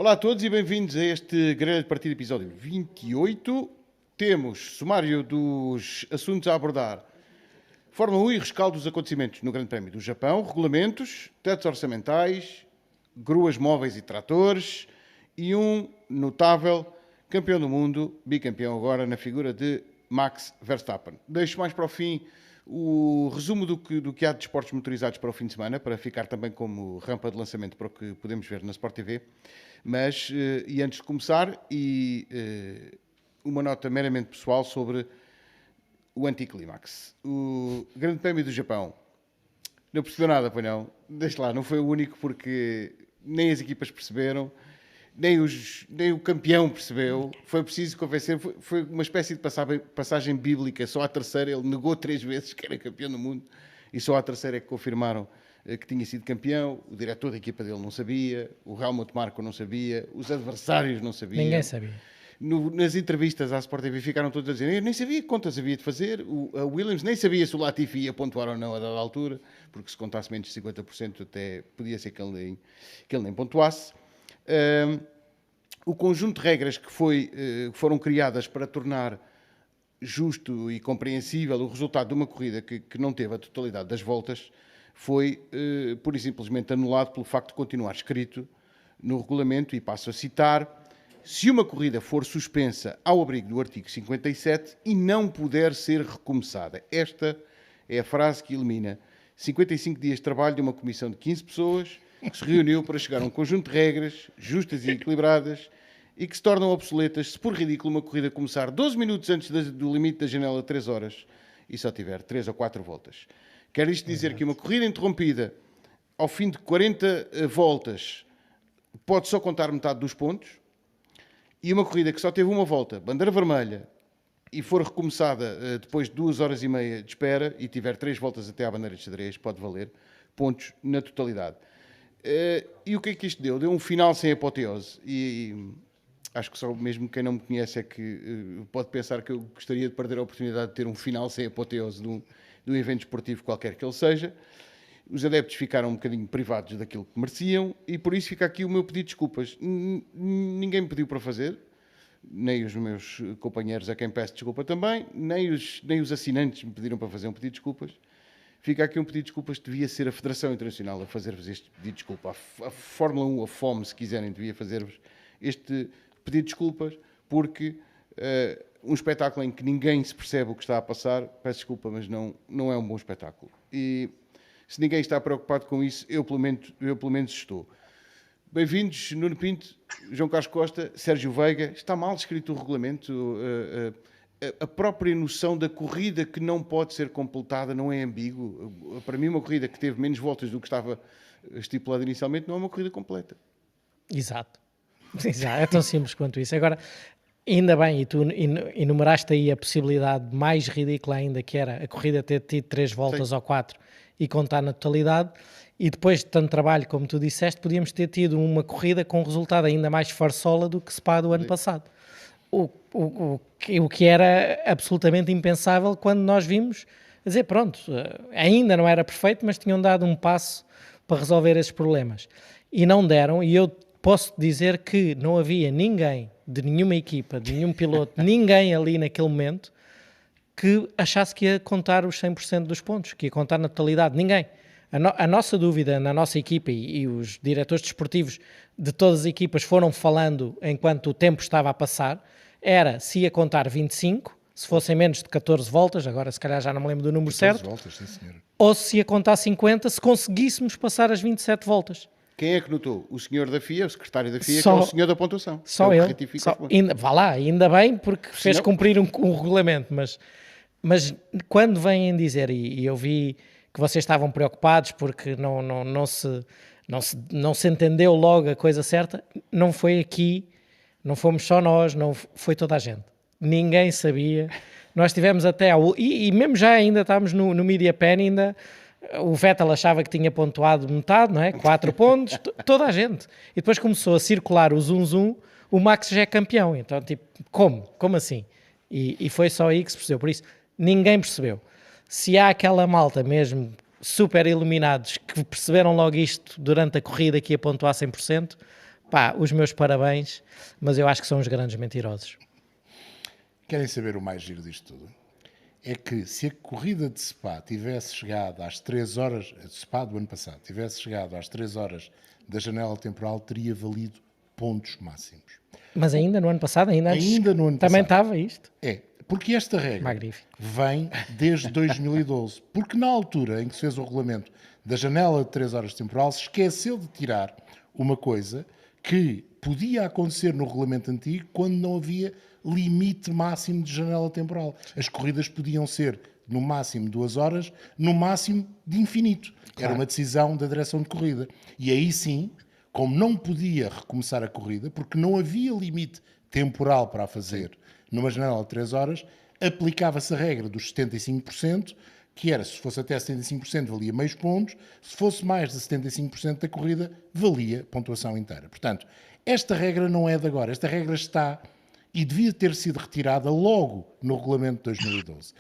Olá a todos e bem-vindos a este grande partido episódio 28. Temos sumário dos assuntos a abordar. Fórmula 1 e rescaldo dos acontecimentos no Grande Prémio do Japão, regulamentos, tetos orçamentais, gruas móveis e tratores e um notável campeão do mundo, bicampeão agora na figura de Max Verstappen. Deixo mais para o fim o resumo do que há de esportes motorizados para o fim de semana, para ficar também como rampa de lançamento para o que podemos ver na Sport TV. Mas, e antes de começar, uma nota meramente pessoal sobre o anticlímax. O Grande Prémio do Japão. Não percebeu nada, pois não? Deixa lá, não foi o único porque nem as equipas perceberam, nem o campeão percebeu. Foi preciso convencer, foi uma espécie de passagem bíblica. Só à terceira, ele negou 3 vezes que era campeão do mundo e só à terceira é que confirmaram que tinha sido campeão. O diretor da equipa dele não sabia, o Helmut Marko não sabia, os adversários não sabiam. Ninguém sabia. Nas entrevistas à Sport TV ficaram todos a dizer: eu nem sabia que contas havia de fazer. A Williams nem sabia se o Latifi ia pontuar ou não a dada altura, porque se contasse menos de 50% até podia ser que ele nem pontuasse. O conjunto de regras que foram criadas para tornar justo e compreensível o resultado de uma corrida que não teve a totalidade das voltas foi pura e simplesmente anulado pelo facto de continuar escrito no regulamento, e passo a citar: se uma corrida for suspensa ao abrigo do artigo 57 e não puder ser recomeçada. Esta é a frase que elimina 55 dias de trabalho de uma comissão de 15 pessoas que se reuniu para chegar a um conjunto de regras justas e equilibradas e que se tornam obsoletas se por ridículo uma corrida começar 12 minutos antes do limite da janela de 3 horas e só tiver 3 ou 4 voltas. Quer isto dizer que uma corrida interrompida ao fim de 40 voltas pode só contar metade dos pontos, e uma corrida que só teve uma volta, bandeira vermelha, e for recomeçada depois de 2 horas e meia de espera e tiver 3 voltas até à bandeira de xadrez, pode valer pontos na totalidade. E o que é que isto deu? Deu um final sem apoteose. E acho que só mesmo quem não me conhece é que pode pensar que eu gostaria de perder a oportunidade de ter um final sem apoteose de um evento esportivo qualquer que ele seja. Os adeptos ficaram um bocadinho privados daquilo que mereciam e por isso fica aqui o meu pedido de desculpas. Ninguém me pediu para fazer, nem os meus companheiros a quem peço desculpa também, nem os assinantes me pediram para fazer um pedido de desculpas. Fica aqui um pedido de desculpas que devia ser a Federação Internacional a fazer-vos este pedido de desculpa. A Fórmula 1, a FOM, se quiserem, devia fazer-vos este pedido de desculpas, porque um espetáculo em que ninguém se percebe o que está a passar, peço desculpa, mas não é um bom espetáculo. E se ninguém está preocupado com isso, eu pelo menos estou. Bem-vindos, Nuno Pinto, João Carlos Costa, Sérgio Veiga. Está mal escrito o regulamento. A própria noção da corrida que não pode ser completada não é ambíguo. Para mim, uma corrida que teve menos voltas do que estava estipulado inicialmente não é uma corrida completa. Exato. É tão simples quanto isso. Agora, ainda bem, e tu enumeraste aí a possibilidade mais ridícula ainda, que era a corrida ter tido 3 voltas ou 4 e contar na totalidade, e depois de tanto trabalho, como tu disseste, podíamos ter tido uma corrida com um resultado ainda mais farsola do que Spa do ano passado. O que era absolutamente impensável quando nós vimos, a dizer, pronto, ainda não era perfeito, mas tinham dado um passo para resolver esses problemas. E não deram, e eu posso dizer que não havia ninguém de nenhuma equipa, de nenhum piloto, ninguém ali naquele momento que achasse que ia contar os 100% dos pontos, que ia contar na totalidade. Ninguém. A nossa dúvida na nossa equipa, e os diretores desportivos de todas as equipas foram falando enquanto o tempo estava a passar, era se ia contar 25, se fossem menos de 14 voltas, agora se calhar já não me lembro do número certo, voltas, sim, senhor. Ou se ia contar 50 se conseguíssemos passar as 27 voltas. Quem é que notou? O senhor da FIA, o secretário da FIA, que é o senhor da pontuação. Só ele. Vá lá, ainda bem, porque fez cumprir um regulamento, mas quando vêm dizer, e eu vi que vocês estavam preocupados porque não se entendeu logo a coisa certa, não foi aqui, não fomos só nós, não foi toda a gente. Ninguém sabia. Nós tivemos até e mesmo já ainda estávamos no Media Pen, ainda o Vettel achava que tinha pontuado metade, não é? 4 pontos, toda a gente. E depois começou a circular o zoom, o Max já é campeão. Então, tipo, como assim? E foi só aí que se percebeu. Por isso, ninguém percebeu. Se há aquela malta mesmo super iluminados que perceberam logo isto durante a corrida que ia pontuar 100%, pá, os meus parabéns, mas eu acho que são os grandes mentirosos. Querem saber o mais giro disto tudo? É que se a corrida de Spa tivesse chegado às 3 horas, a Spa do ano passado, tivesse chegado às 3 horas da janela temporal, teria valido pontos máximos. Mas ainda no ano passado, ainda antes, Ainda no ano também passado. estava isto. É, porque esta regra Magnífico. vem desde 2012. Porque na altura em que se fez o regulamento da janela de 3 horas temporal, se esqueceu de tirar uma coisa que podia acontecer no regulamento antigo quando não havia limite máximo de janela temporal. As corridas podiam ser no máximo 2 horas, no máximo de infinito. Era uma decisão da direção de corrida. E aí sim, como não podia recomeçar a corrida, porque não havia limite temporal para a fazer numa janela de 3 horas, aplicava-se a regra dos 75%, que era, se fosse até 75%, valia meios pontos, se fosse mais de 75% da corrida, valia pontuação inteira. Portanto, esta regra não é de agora. Esta regra está e devia ter sido retirada logo no regulamento de 2012.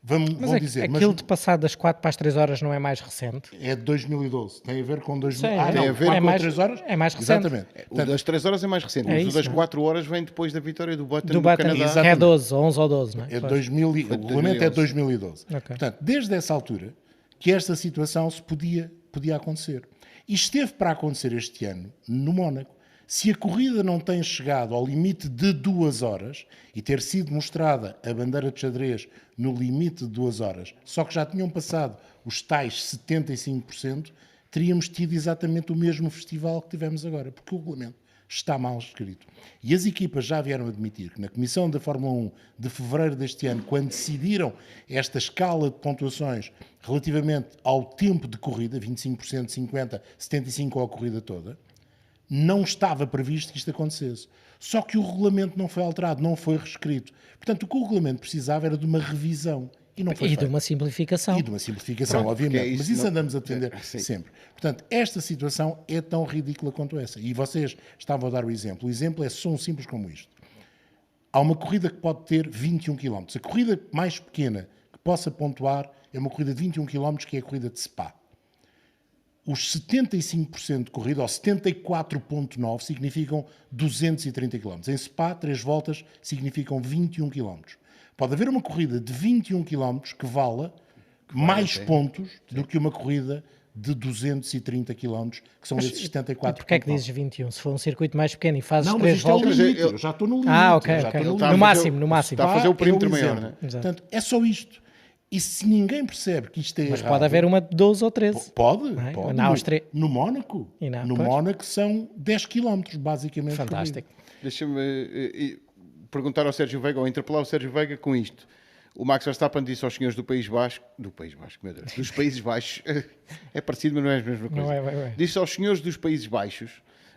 Mas Vão dizer, aquilo de passar das 4 para as 3 horas não é mais recente? é de 2012. Tem a ver com 2012. Sim, Tem a ver com mais, 3 horas? é mais recente. Exatamente. O das 3 horas é mais recente, É mas isso, o das não é? 4 horas vem depois da vitória do Button Do no Button, Canadá. que é 12, 11 ou 12, não é? É Pois. 2000, o regulamento é 2012. Ok. Portanto, desde essa altura que esta situação se podia acontecer. E esteve para acontecer este ano no Mónaco. Se a corrida não tem chegado ao limite de 2 horas e ter sido mostrada a bandeira de xadrez no limite de 2 horas, só que já tinham passado os tais 75%, teríamos tido exatamente o mesmo festival que tivemos agora, porque o regulamento está mal escrito. E as equipas já vieram admitir que na Comissão da Fórmula 1 de fevereiro deste ano, quando decidiram esta escala de pontuações relativamente ao tempo de corrida, 25%, 50%, 75% ou a corrida toda, não estava previsto que isto acontecesse. Só que o regulamento não foi alterado, não foi reescrito. Portanto, o que o regulamento precisava era de uma revisão. E não foi E de feito. uma simplificação. E de uma simplificação, Pronto, obviamente. porque é isso, Mas isso não- andamos a defender Sim. sempre. Portanto, esta situação é tão ridícula quanto essa. E vocês estavam a dar o exemplo. O exemplo é tão simples como isto. Há uma corrida que pode ter 21 km. A corrida mais pequena que possa pontuar é uma corrida de 21 km, que é a corrida de Spa. Os 75% de corrida, ou 74,9%, significam 230 km. Em Spa, 3 voltas significam 21 km. Pode haver uma corrida de 21 km que vala mais pontos do que uma corrida de 230 km, que são esses E 74,9%. porquê é que dizes 21? Se for um circuito mais pequeno e fazes Não, mas 3 isto é o voltas... limite. eu- Eu já estou no limite. Ah, ok, eu já ok. estou Está a No fazer máximo, o- no máximo. está a fazer o Spa perímetro é maior, exemplo. não é? Exato. Portanto, é só isto. E se ninguém percebe que isto é Mas errado... pode haver uma de 12 ou 13. Pode, Não é? pode. Na Áustria. No Mónaco. E na- No pois. Mónaco são 10 km, basicamente. Fantástico. Deixa-me perguntar ao Sérgio Veiga, ou interpelar o Sérgio Veiga com isto. O Max Verstappen disse aos senhores do País Basco, meu Deus, dos Países Baixos, é parecido, mas não é a mesma coisa. Não é. Disse aos senhores dos Países Baixos,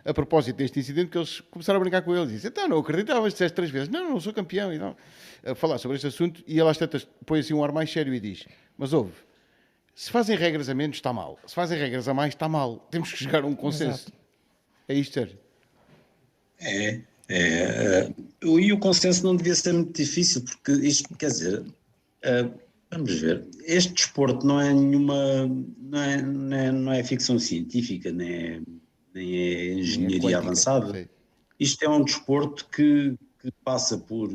a propósito deste incidente, que eles começaram a brincar com ele. Disse, então, não acreditavas, disseste 3 vezes. Não sou campeão. E não. A falar sobre este assunto, e ele às tantas põe assim um ar mais sério e diz, mas ouve, se fazem regras a menos, está mal. Se fazem regras a mais, está mal. Temos que chegar a um consenso. Exato. É isto, Sérgio? E o consenso não devia ser muito difícil, porque isto, quer dizer, vamos ver, este desporto não é nenhuma, não é ficção científica, nem é engenharia quântica, avançada. sei. Isto é um desporto que passa por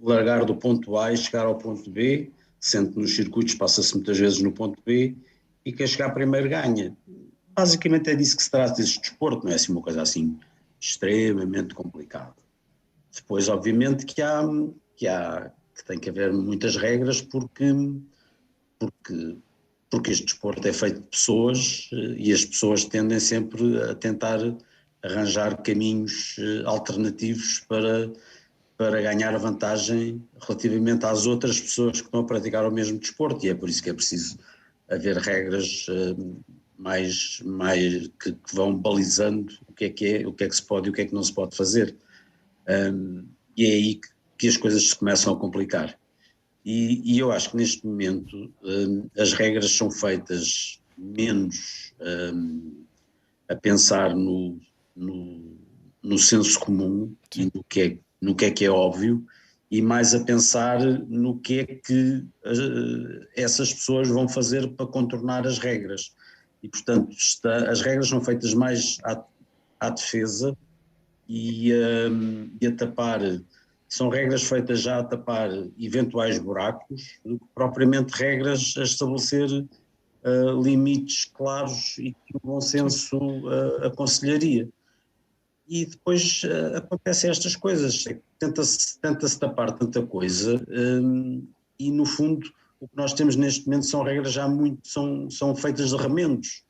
largar do ponto A e chegar ao ponto B, sendo que nos circuitos passa-se muitas vezes no ponto B, e quem chegar primeiro ganha. Basicamente é disso que se trata este desporto, não é assim uma coisa assim extremamente complicada. Depois, obviamente, que tem que haver muitas regras porque este desporto é feito de pessoas e as pessoas tendem sempre a tentar arranjar caminhos alternativos para ganhar a vantagem relativamente às outras pessoas que estão a praticar o mesmo desporto, e é por isso que é preciso haver regras mais que vão balizando o que é que se pode e o que é que não se pode fazer. E é aí que as coisas se começam a complicar. E eu acho que neste momento as regras são feitas menos a pensar no senso comum e no que é óbvio, e mais a pensar no que é que essas pessoas vão fazer para contornar as regras. E, portanto, as regras são feitas mais à defesa e a tapar, são regras feitas já a tapar eventuais buracos, do que propriamente regras a estabelecer limites claros e que o bom senso aconselharia. E depois acontecem estas coisas, tenta-se tapar tanta coisa e no fundo o que nós temos neste momento são regras já são feitas de remendos,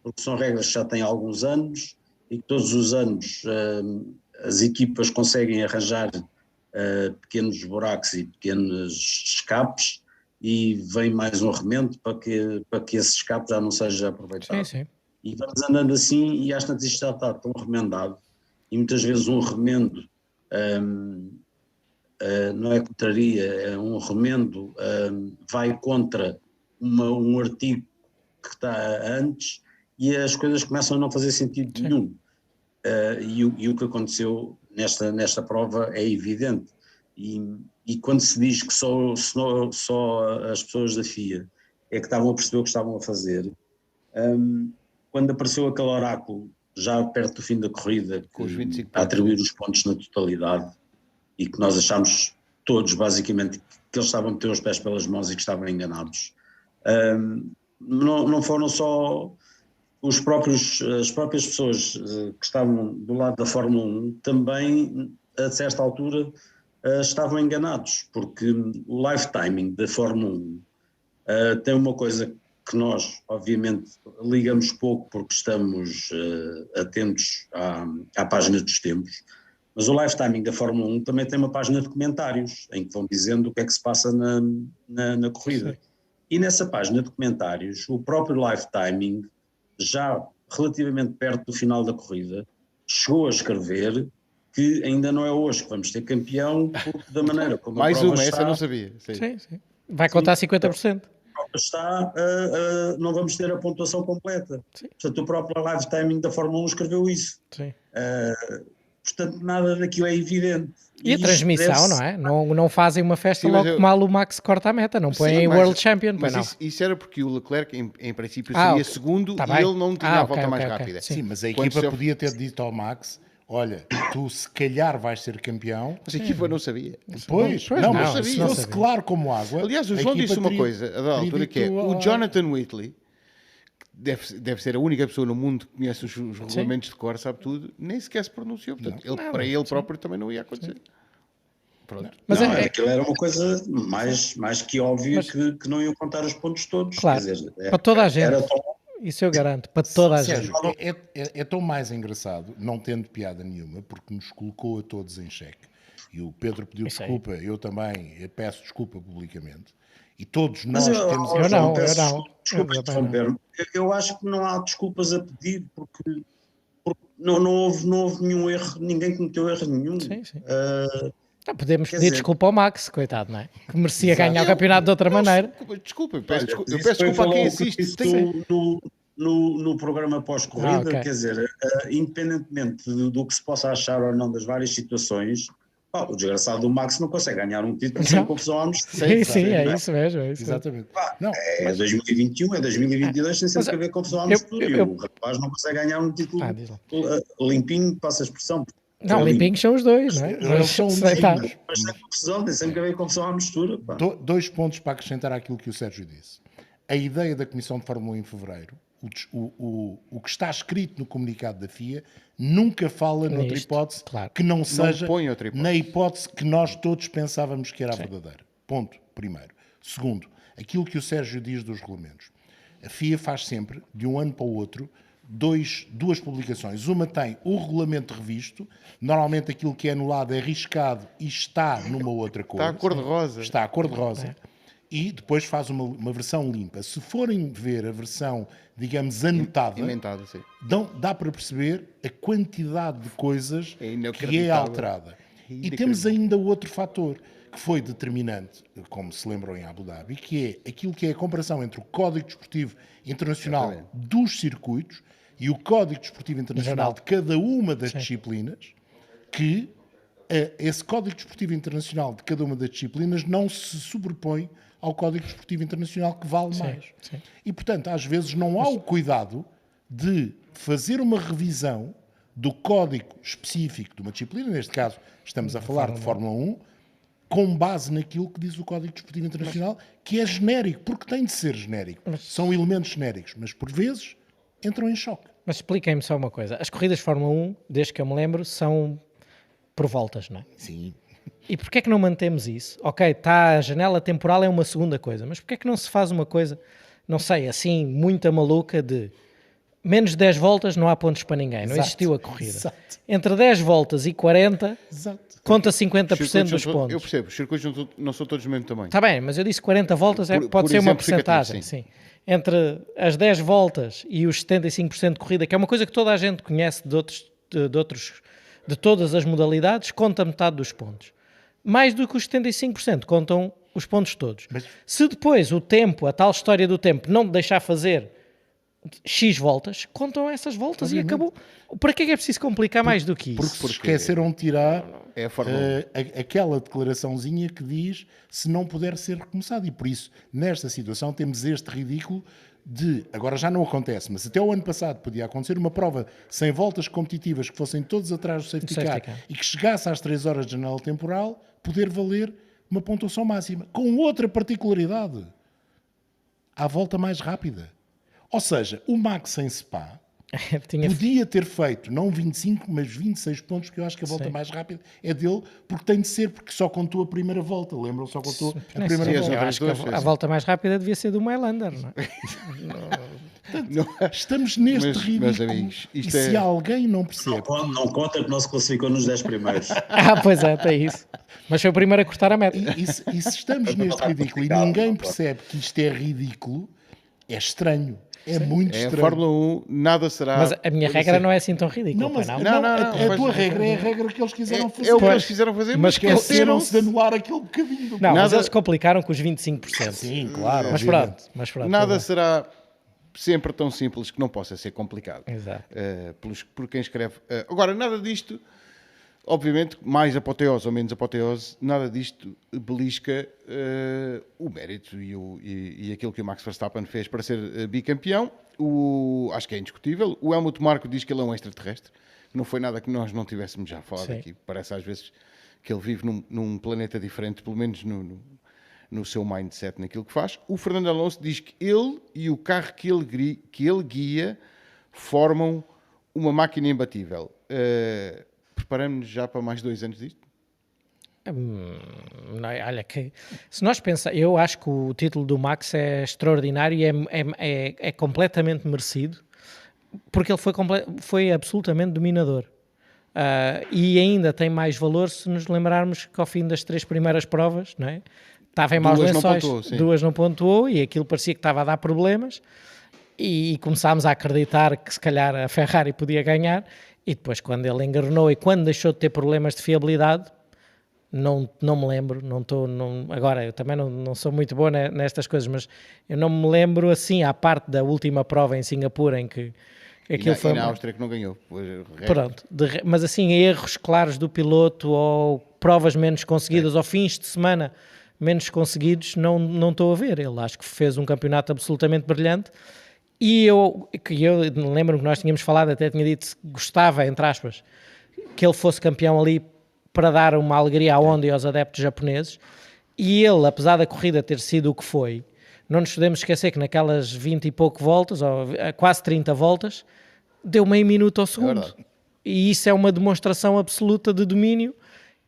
porque são regras que já têm alguns anos e que todos os anos as equipas conseguem arranjar pequenos buracos e pequenos escapes e vem mais um remendo para que esse escape já não seja aproveitado. Sim, sim. E vamos andando assim e às tantas isto já está tão remendado e muitas vezes um remendo não é contraria, é um remendo vai contra um artigo que está antes e as coisas começam a não fazer sentido nenhum. E o que aconteceu nesta prova é evidente. E quando se diz que só as pessoas da FIA é que estavam a perceber o que estavam a fazer, quando apareceu aquele oráculo, já perto do fim da corrida, a atribuir os pontos na totalidade, e que nós achámos todos, basicamente, que eles estavam a meter os pés pelas mãos e que estavam enganados. Não foram só as próprias pessoas que estavam do lado da Fórmula 1, também, a certa altura, estavam enganados, porque o lifetiming da Fórmula 1 tem uma coisa que nós, obviamente, ligamos pouco porque estamos atentos à página dos tempos, mas o lifetiming da Fórmula 1 também tem uma página de comentários, em que vão dizendo o que é que se passa na corrida. Sim. E nessa página de comentários, o próprio lifetiming, já relativamente perto do final da corrida, chegou a escrever que ainda não é hoje que vamos ter campeão, porque da maneira como mais a prova uma, está, essa eu não sabia. Sim. Vai contar 50%. Está, não vamos ter a pontuação completa. Sim. Portanto, o próprio live timing da Fórmula 1 escreveu isso. Sim. Portanto, nada daquilo é evidente. E a transmissão, não é? Não fazem uma festa logo mal o Max corta a meta, não põem World Champion. Mas isso era porque o Leclerc, em princípio, seria segundo e ele não tinha a volta mais rápida. Sim, mas a equipa podia ter dito ao Max: olha, tu se calhar vais ser campeão. Mas a equipa não sabia. Pois não sabia. Se fosse claro como água. Aliás, o João disse uma coisa, a da altura, que é o Jonathan Whitley, deve ser a única pessoa no mundo que conhece os regulamentos de cor, sabe tudo, nem sequer se pronunciou. Portanto, para ele próprio também não ia acontecer. Pronto. Mas aquilo era uma coisa mais que óbvia que não iam contar os pontos todos. Claro, quer dizer, para toda a gente. Isso eu garanto, para toda a gente. É tão mais engraçado, não tendo piada nenhuma, porque nos colocou a todos em xeque. E o Pedro pediu desculpa, eu também peço desculpa publicamente. E todos nós temos... Eu não. Desculpa interromper-me. Eu acho que não há desculpas a pedir, porque não houve nenhum erro, ninguém cometeu erro nenhum. Sim. Podemos pedir desculpa ao Max, coitado, não é? Que merecia ganhar o campeonato de outra maneira. Desculpa, eu peço desculpa a quem assiste. No programa pós-corrida, quer dizer, independentemente do que se possa achar ou não das várias situações, o desgraçado do Max não consegue ganhar um título sem confusão à mistura. Sim, é isso mesmo. Exatamente. É 2021, é 2022, tem sempre que haver confusão à mistura. E o rapaz não consegue ganhar um título limpinho, passa a expressão. Não, limpinhos são os dois, não é? Eles são limpinhos. Mas sem confusão, tem sempre que haver confusão à mistura. 2 pontos para acrescentar àquilo que o Sérgio disse. A ideia da Comissão de Fórmula 1 em fevereiro, o que está escrito no comunicado da FIA, nunca fala noutra hipótese que não seja na hipótese que nós todos pensávamos que era a verdadeira. Ponto, primeiro. Segundo, aquilo que o Sérgio diz dos regulamentos. A FIA faz sempre, de um ano para o outro, duas publicações. Uma tem o regulamento revisto, normalmente aquilo que é anulado é riscado e está numa outra cor. Está a cor de rosa. Está a cor de rosa. E depois faz uma versão limpa. Se forem ver a versão, digamos, anotada, dá para perceber a quantidade de coisas que é alterada. E temos ainda outro fator que foi determinante, como se lembram em Abu Dhabi, que é aquilo que é a comparação entre o Código Desportivo Internacional dos circuitos e o Código Desportivo Internacional de cada uma das disciplinas, que esse Código Desportivo Internacional de cada uma das disciplinas não se sobrepõe ao Código Desportivo Internacional, que vale mais. E, portanto, às vezes não há o cuidado de fazer uma revisão do código específico de uma disciplina, neste caso estamos a falar de Fórmula 1, com base naquilo que diz o Código Desportivo Internacional, que é genérico, porque tem de ser genérico. São elementos genéricos, mas por vezes entram em choque. Mas expliquem-me só uma coisa. As corridas de Fórmula 1, desde que eu me lembro, são por voltas, não é? Sim. E porquê é que não mantemos isso? Ok, a janela temporal é uma segunda coisa, mas porquê é que não se faz uma coisa, não sei, assim, muito maluca de menos de 10 voltas não há pontos para ninguém, não Exato, existiu a corrida. exato. Entre 10 voltas e 40, Exato. conta 50% dos Eu pontos. percebo, os circuitos não são todos do mesmo tamanho. Está bem, mas eu disse 40 voltas, Por pode ser uma exemplo percentagem, sim. sim. Entre as 10 voltas e os 75% de corrida, que é uma coisa que toda a gente conhece de todas as modalidades, conta metade dos pontos. Mais do que os 75% contam os pontos todos. Se depois o tempo, a tal história do tempo, não te deixar fazer X voltas, contam essas voltas e acabou. Para que é preciso complicar mais do que isso? Porque esqueceram de tirar É a Fórmula 1. aquela declaraçãozinha que diz se não puder ser recomeçado. E por isso, nesta situação, temos este ridículo de, agora já não acontece, mas até o ano passado podia acontecer uma prova sem voltas competitivas que fossem todos atrás do safety car e que chegasse às 3 horas de janela temporal, poder valer uma pontuação máxima. Com outra particularidade, à volta mais rápida. Ou seja, o Max em Spa podia ter feito, não 25, mas 26 pontos, que eu acho que a volta mais rápida é dele, porque tem de ser, porque só contou a primeira volta. Lembram? Só contou a primeira volta. Eu acho que a volta mais rápida devia ser do Mylander, não é? Estamos neste ridículo. Meus amigos, e se alguém não percebe... Não conta que não se classificou nos 10 primeiros. Pois é, tem isso. Mas foi o primeiro a cortar a meta. E se estamos neste ridículo e ninguém percebe que isto é ridículo, é estranho. É muito É a estranho. Fórmula 1, nada será... Mas a minha regra não é assim tão ridícula. Não, mas não. a tua regra é a regra que eles quiseram fazer. É o que eles quiseram fazer, mas Esqueceram-se de anular aquele bocadinho. Não, mas Nada- eles complicaram com os 25%. Sim, claro. Mas obviamente. pronto. Nada tudo bem. será sempre tão simples que não possa ser complicado. Exato. Por quem escreve. Agora, nada disto, obviamente, mais apoteose ou menos apoteose, nada disto belisca o mérito e aquilo que o Max Verstappen fez para ser bicampeão. Acho que é indiscutível. O Helmut Marko diz que ele é um extraterrestre. Não foi nada que nós não tivéssemos já falado aqui. Parece às vezes que ele vive num planeta diferente, pelo menos no seu mindset, naquilo que faz. O Fernando Alonso diz que ele e o carro que ele guia formam uma máquina imbatível. Preparamos-nos já para mais 2 anos disto? Não, olha, se nós pensarmos, eu acho que o título do Max é extraordinário e é completamente merecido, porque ele foi absolutamente dominador. E ainda tem mais valor se nos lembrarmos que ao fim das 3 primeiras provas, não é? Estava em maus lençóis, 2 não pontuou e aquilo parecia que estava a dar problemas e começámos a acreditar que se calhar a Ferrari podia ganhar e depois quando ele engrenou e quando deixou de ter problemas de fiabilidade, não me lembro, agora eu também não sou muito bom nestas coisas, mas eu não me lembro assim, à parte da última prova em Singapura em que aquilo foi... E na Áustria que não ganhou. Pronto, mas assim, erros claros do piloto ou provas menos conseguidas ou fins de semana menos conseguidos, não estou a ver. Ele acho que fez um campeonato absolutamente brilhante e eu lembro que nós tínhamos falado, até tinha dito que gostava, entre aspas, que ele fosse campeão ali para dar uma alegria à onda e aos adeptos japoneses, e ele, apesar da corrida ter sido o que foi, não nos podemos esquecer que naquelas 20 e pouco voltas, ou quase 30 voltas, deu meio minuto ao segundo. E isso é uma demonstração absoluta de domínio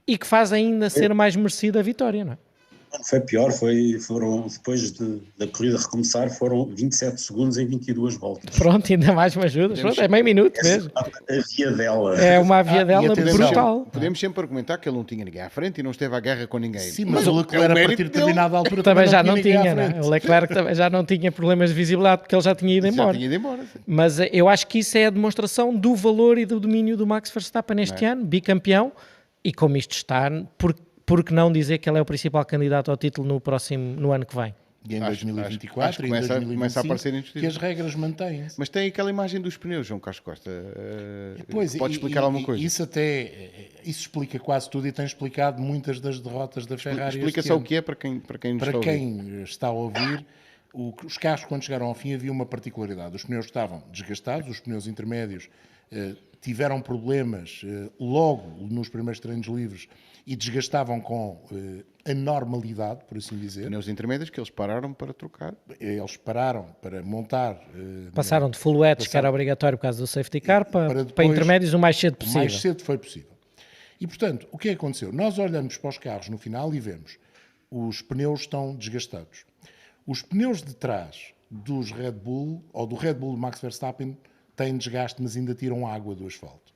e que faz ainda ser mais merecida a vitória, não é? Foi pior, foram depois da corrida recomeçar, foram 27 segundos em 22 voltas. Pronto, ainda mais me ajudas. Pronto, é meio minuto mesmo. A via dela. É uma via dela brutal. Podemos sempre argumentar que ele não tinha ninguém à frente e não esteve à guerra com ninguém. Sim, mas o Leclerc, a partir de determinada altura, também já não ninguém à tinha, frente. né? O Leclerc também já não tinha problemas de visibilidade porque ele já tinha ido embora. Sim. Mas eu acho que isso é a demonstração do valor e do domínio do Max Verstappen neste ano, bicampeão, e como isto está, por que não dizer que ele é o principal candidato ao título no ano que vem? E em Acho 2024 que e em 2025 começa a aparecer indiscutível. que as regras mantêm-se. Mas tem aquela imagem dos pneus, João Carlos Costa. Pois, pode explicar alguma coisa? Isso explica quase tudo e tem explicado muitas das derrotas da Ferrari. Explica este só ano. o que é para quem nos Para está a ouvir. quem está a ouvir, os carros quando chegaram ao fim havia uma particularidade. Os pneus estavam desgastados, os pneus intermédios tiveram problemas logo nos primeiros treinos livres e desgastavam com a normalidade, por assim dizer. Pneus intermédios que eles pararam para trocar. Eles pararam para montar... Passaram de full wets, que era obrigatório por causa do safety car, para depois, intermédios o mais cedo o possível. mais cedo foi possível. E, portanto, o que é que aconteceu? Nós olhamos para os carros no final e vemos os pneus estão desgastados. Os pneus de trás dos Red Bull, ou do Red Bull Max Verstappen, têm desgaste, mas ainda tiram água do asfalto.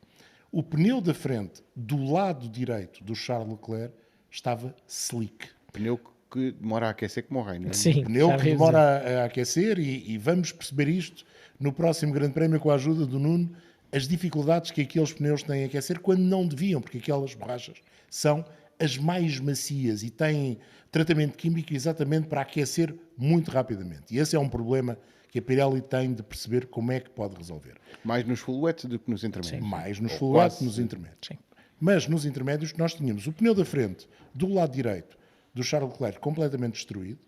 O pneu da frente, do lado direito do Charles Leclerc, estava slick. Pneu que demora a aquecer como o Reino. Sim, Pneu já que vi demora a aquecer e vamos perceber isto no próximo Grande Prémio com a ajuda do Nuno, as dificuldades que aqueles pneus têm a aquecer quando não deviam, porque aquelas borrachas são as mais macias e têm tratamento químico exatamente para aquecer muito rapidamente. E esse é um problema que a Pirelli tem de perceber como é que pode resolver. Mais nos full wets do que nos intermédios. Mais nos Ou full quase. wet, nos intermédios. Sim. Mas nos intermédios nós tínhamos o pneu da frente do lado direito do Charles Leclerc completamente destruído,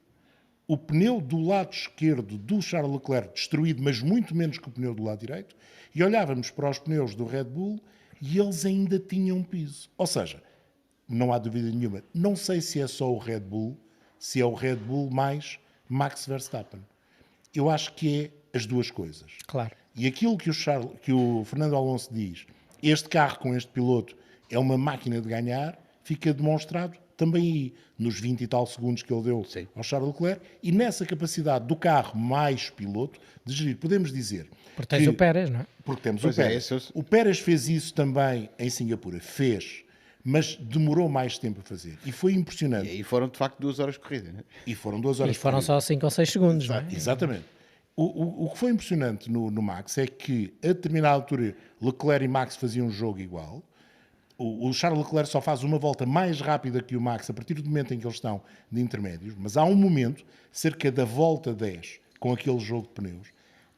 o pneu do lado esquerdo do Charles Leclerc destruído, mas muito menos que o pneu do lado direito, e olhávamos para os pneus do Red Bull e eles ainda tinham piso. Ou seja, não há dúvida nenhuma, não sei se é só o Red Bull, se é o Red Bull mais Max Verstappen. Eu acho que é as duas coisas. Claro. E aquilo que o Fernando Alonso diz, este carro com este piloto é uma máquina de ganhar, fica demonstrado também aí, nos 20 e tal segundos que ele deu ao Charles Leclerc, e nessa capacidade do carro mais piloto de gerir. Podemos dizer... Porque tens o Pérez, não é? Porque temos Pois o é, Pérez. esse- O Pérez fez isso também em Singapura. Fez. Mas demorou mais tempo a fazer. E foi E impressionante. aí foram de facto 2 horas de corrida. Né? E foram 2 horas E foram de corrida. só 5 ou 6 segundos, não é? Exatamente. O que foi impressionante no Max é que, a determinada altura, Leclerc e Max faziam um jogo igual. O Charles Leclerc só faz uma volta mais rápida que o Max a partir do momento em que eles estão de intermédios, mas há um momento, cerca da volta 10, com aquele jogo de pneus,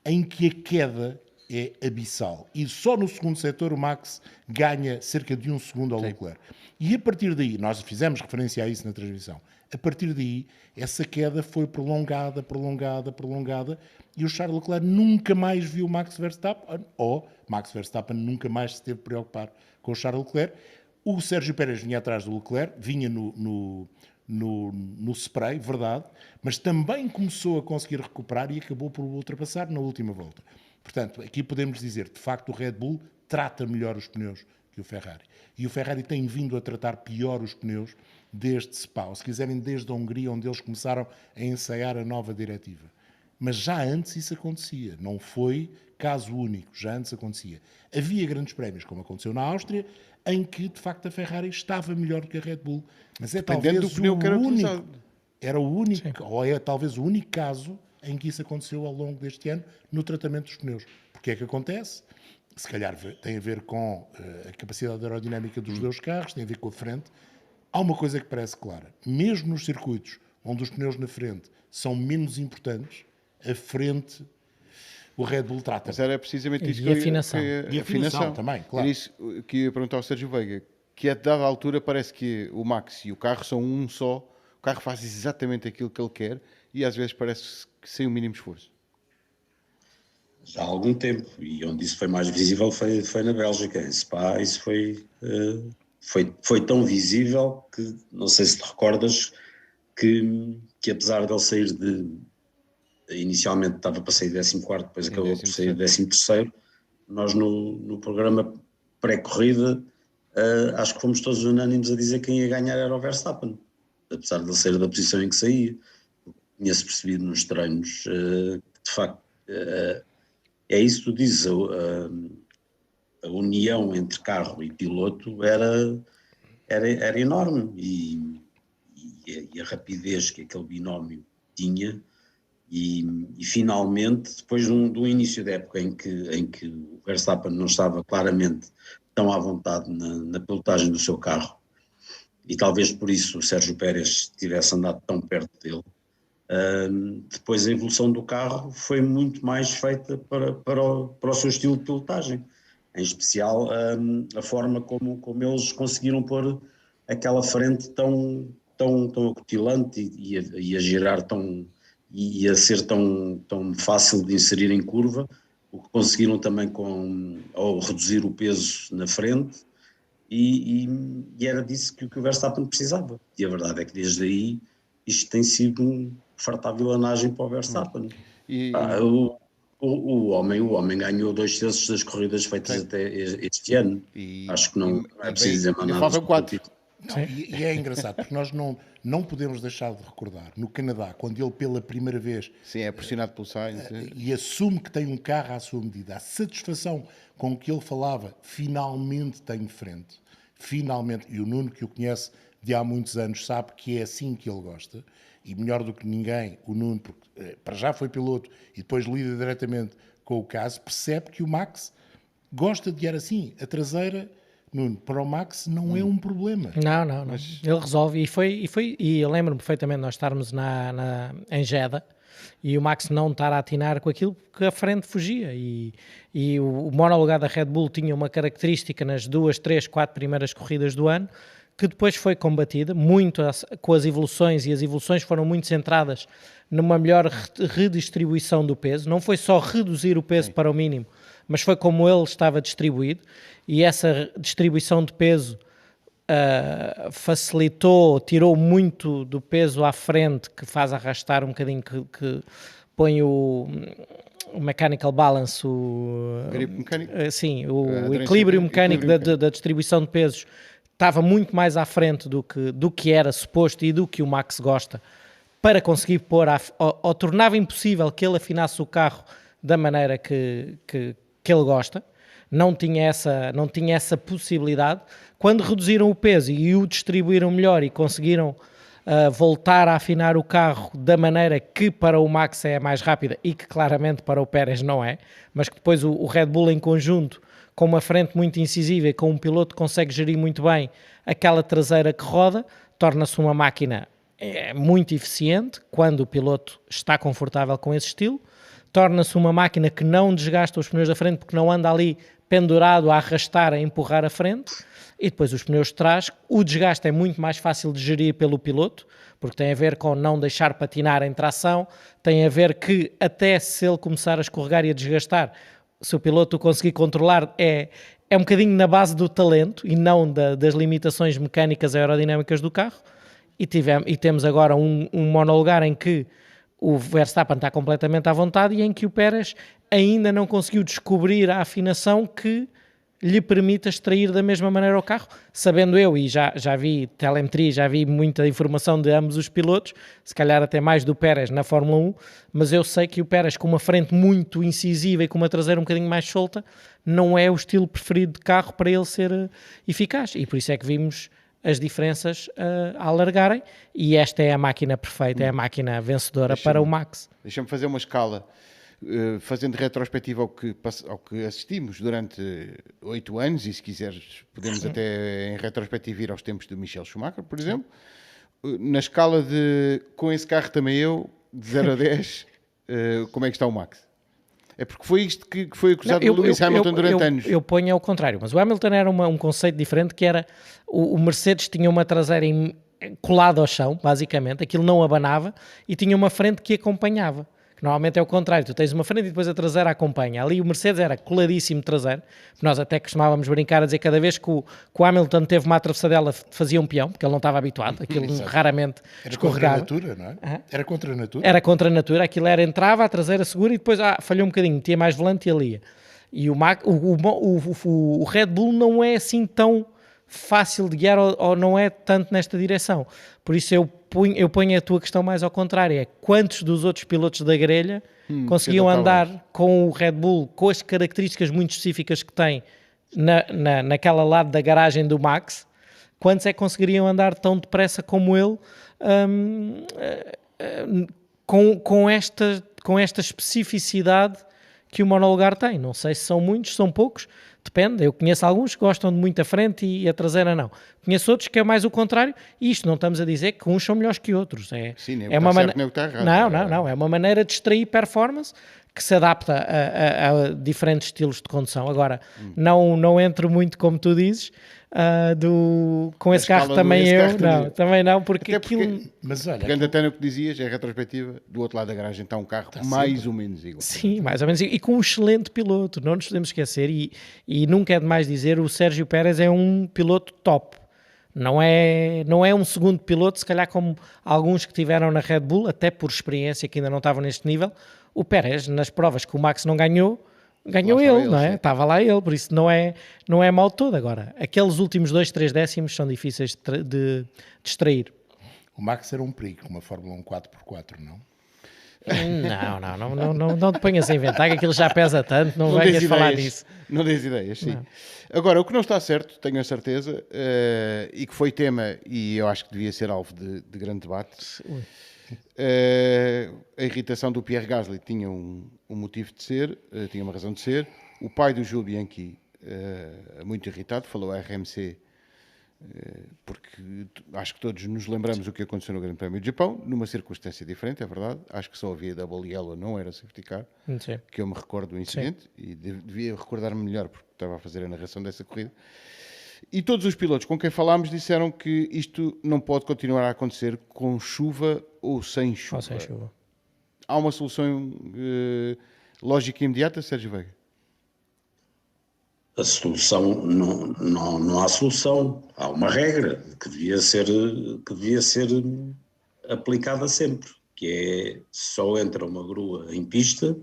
em que a queda é abissal. E só no segundo setor o Max ganha cerca de 1 segundo ao Leclerc. E a partir daí, nós fizemos referência a isso na transmissão, a partir daí, essa queda foi prolongada, e o Charles Leclerc nunca mais viu Max Verstappen, ou Max Verstappen nunca mais se teve preocupar com o Charles Leclerc. O Sérgio Pérez vinha atrás do Leclerc, vinha no spray, verdade, mas também começou a conseguir recuperar e acabou por ultrapassar na última volta. Portanto, aqui podemos dizer, de facto, o Red Bull trata melhor os pneus que o Ferrari. E o Ferrari tem vindo a tratar pior os pneus desde Spa, ou se quiserem, desde a Hungria, onde eles começaram a ensaiar a nova diretiva. Mas já antes isso acontecia, não foi caso único, já antes acontecia. Havia grandes prémios, como aconteceu na Áustria, em que, de facto, a Ferrari estava melhor do que a Red Bull. Mas é Dependendo talvez do pneu o que era único, utilizado. era o único, ou é talvez o único caso em que isso aconteceu ao longo deste ano no tratamento dos pneus. Porque é que acontece? Se calhar tem a ver com a capacidade aerodinâmica dos dois carros, tem a ver com a frente. Há uma coisa que parece clara. Mesmo nos circuitos onde os pneus na frente são menos importantes, a frente, o Red Bull trata. Mas era precisamente E isso a que eu ia- afinação. que- E a afinação também, claro. Era isso que eu ia perguntar ao Sérgio Veiga, que a dada altura parece que o Max e o carro são um só, o carro faz exatamente aquilo que ele quer e às vezes parece que sem o mínimo esforço. Já há algum tempo, e onde isso foi mais visível foi na Bélgica, em Spa. Isso foi tão visível que, não sei se te recordas, que apesar de ele sair inicialmente estava para sair 14º, depois acabou por sair 13º, nós no programa pré-corrida acho que fomos todos unânimes a dizer que quem ia ganhar era o Verstappen, apesar de ele sair da posição em que saía. Tinha-se percebido nos treinos que, de facto, é isso que tu dizes, a união entre carro e piloto era enorme e a rapidez que aquele binómio tinha e finalmente, depois do início da época em que o Verstappen não estava claramente tão à vontade na pilotagem do seu carro e talvez por isso o Sérgio Pérez tivesse andado tão perto dele, depois a evolução do carro foi muito mais feita para o seu estilo de pilotagem, em especial a forma como eles conseguiram pôr aquela frente tão acutilante e a girar e a ser tão fácil de inserir em curva, o que conseguiram também ao reduzir o peso na frente, e era disso que o Verstappen precisava. E a verdade é que desde aí isto tem sido um fartável anagem para o Verstappen. O homem ganhou 2/3 das corridas feitas até este ano. Acho que não é preciso dizer mais nada. Faltam 4. Não, e é engraçado, porque nós não podemos deixar de recordar, no Canadá, quando ele pela primeira vez Sim, é pressionado pelo Sainz. e assume que tem um carro à sua medida, a satisfação com que ele falava, finalmente tenho frente, finalmente, e o Nuno, que o conhece de há muitos anos, sabe que é assim que ele gosta, e melhor do que ninguém, o Nuno, porque para já foi piloto e depois lida diretamente com o caso, percebe que o Max gosta de ir assim, a traseira... Nuno, para o Max não é um problema. Não. Mas... Ele resolve. E eu lembro-me perfeitamente de nós estarmos em Jeddah e o Max não estar a atinar com aquilo porque a frente fugia. E o monolugar da Red Bull tinha uma característica nas 2, 3, 4 primeiras corridas do ano que depois foi combatida muito com as evoluções, e as evoluções foram muito centradas numa melhor redistribuição do peso. Não foi só reduzir o peso para o mínimo, mas foi como ele estava distribuído, e essa distribuição de peso tirou muito do peso à frente, que faz arrastar um bocadinho, que põe o mechanical balance, o equilíbrio mecânico da distribuição de pesos, estava muito mais à frente do que era suposto e do que o Max gosta, para conseguir pôr, ou tornava impossível que ele afinasse o carro da maneira que ele gosta. Não tinha essa possibilidade. Quando reduziram o peso e o distribuíram melhor e conseguiram voltar a afinar o carro da maneira que para o Max é a mais rápida e que claramente para o Pérez não é, mas que depois o Red Bull em conjunto, com uma frente muito incisiva e com um piloto que consegue gerir muito bem aquela traseira que roda, torna-se uma máquina muito eficiente quando o piloto está confortável com esse estilo. Torna-se uma máquina que não desgasta os pneus da frente, porque não anda ali pendurado a arrastar, a empurrar a frente. E depois os pneus de trás, o desgaste é muito mais fácil de gerir pelo piloto, porque tem a ver com não deixar patinar em tração, tem a ver que até se ele começar a escorregar e a desgastar, se o piloto o conseguir controlar, é um bocadinho na base do talento e não das limitações mecânicas aerodinâmicas do carro. E temos agora um monolugar em que o Verstappen está completamente à vontade e em que o Pérez ainda não conseguiu descobrir a afinação que lhe permita extrair da mesma maneira o carro, sabendo eu, e já vi telemetria, já vi muita informação de ambos os pilotos, se calhar até mais do Pérez na Fórmula 1, mas eu sei que o Pérez, com uma frente muito incisiva e com uma traseira um bocadinho mais solta, não é o estilo preferido de carro para ele ser eficaz, e por isso é que vimos as diferenças a alargarem, e esta é a máquina perfeita, é a máquina vencedora para o Max. Deixa-me fazer uma escala, fazendo retrospectiva ao que assistimos durante 8 anos, e se quiseres podemos até em retrospectiva ir aos tempos do Michael Schumacher, por exemplo. Na escala de, com esse carro também eu, de 0 a 10, como é que está o Max? É porque foi isto que foi acusado do Lewis Hamilton durante anos. Eu ponho ao contrário, mas o Hamilton era um conceito diferente, que era o Mercedes tinha uma traseira colada ao chão, basicamente, aquilo não abanava, e tinha uma frente que acompanhava. Normalmente é o contrário, tu tens uma frente e depois a traseira acompanha. Ali o Mercedes era coladíssimo traseiro, nós até costumávamos brincar a dizer que cada vez que o Hamilton teve uma atravessadela fazia um peão, porque ele não estava habituado, aquilo raramente escorregava. Era contra a natura, não é? Era contra a natura? Era contra a natura, aquilo entrava, a traseira segura e depois falhou um bocadinho, tinha mais volante e ali ia. E o Red Bull não é assim tão fácil de guiar, ou não é tanto nesta direção. Por isso eu ponho a tua questão mais ao contrário, é quantos dos outros pilotos da grelha conseguiam andar com o Red Bull, com as características muito específicas que tem naquela lado da garagem do Max, quantos é que conseguiriam andar tão depressa como ele, com esta especificidade que o monolugar tem. Não sei se são muitos, são poucos, depende. Eu conheço alguns que gostam de muita frente e a traseira não. Conheço outros que é mais o contrário, e isto não estamos a dizer que uns são melhores que outros. Sim, nem o que está certo, nem o que está errado. Não. É uma maneira de extrair performance que se adapta a diferentes estilos de condução. Agora, não entro muito, como tu dizes, com esse carro também também não, porque aquilo... Mas olha, Pegando até no que dizias, é retrospectiva, do outro lado da garagem está um carro mais ou menos igual. Sim, mais ou menos, e com um excelente piloto, não nos podemos esquecer, e nunca é demais dizer, o Sérgio Pérez é um piloto top. Não é um segundo piloto, se calhar como alguns que tiveram na Red Bull, até por experiência que ainda não estavam neste nível. O Pérez, nas provas que o Max não ganhou ele, não é? Estava lá ele, por isso não é mau todo. Agora, aqueles últimos 2, 3 décimos são difíceis de extrair. o Max era um perigo, uma Fórmula 1 4x4, não? Não te ponhas a inventar, que aquilo já pesa tanto, não venhas falar disso. Não dês ideias, sim. Não. Agora, o que não está certo, tenho a certeza, e que foi tema, e eu acho que devia ser alvo de grande debate, a irritação do Pierre Gasly tinha um motivo de ser, tinha uma razão de ser. O pai do Jules Bianchi, muito irritado, falou à RMC, porque acho que todos nos lembramos o que aconteceu no Grande Prémio do Japão, numa circunstância diferente, é verdade. Acho que só havia double yellow, não era safety car, que eu me recordo do incidente. Sim. E devia recordar-me melhor porque estava a fazer a narração dessa corrida. E todos os pilotos com quem falámos disseram que isto não pode continuar a acontecer com chuva ou sem chuva. Há uma solução lógica e imediata, Sérgio Veiga? A solução, não há solução. Há uma regra que devia ser aplicada sempre, que é só entra uma grua em pista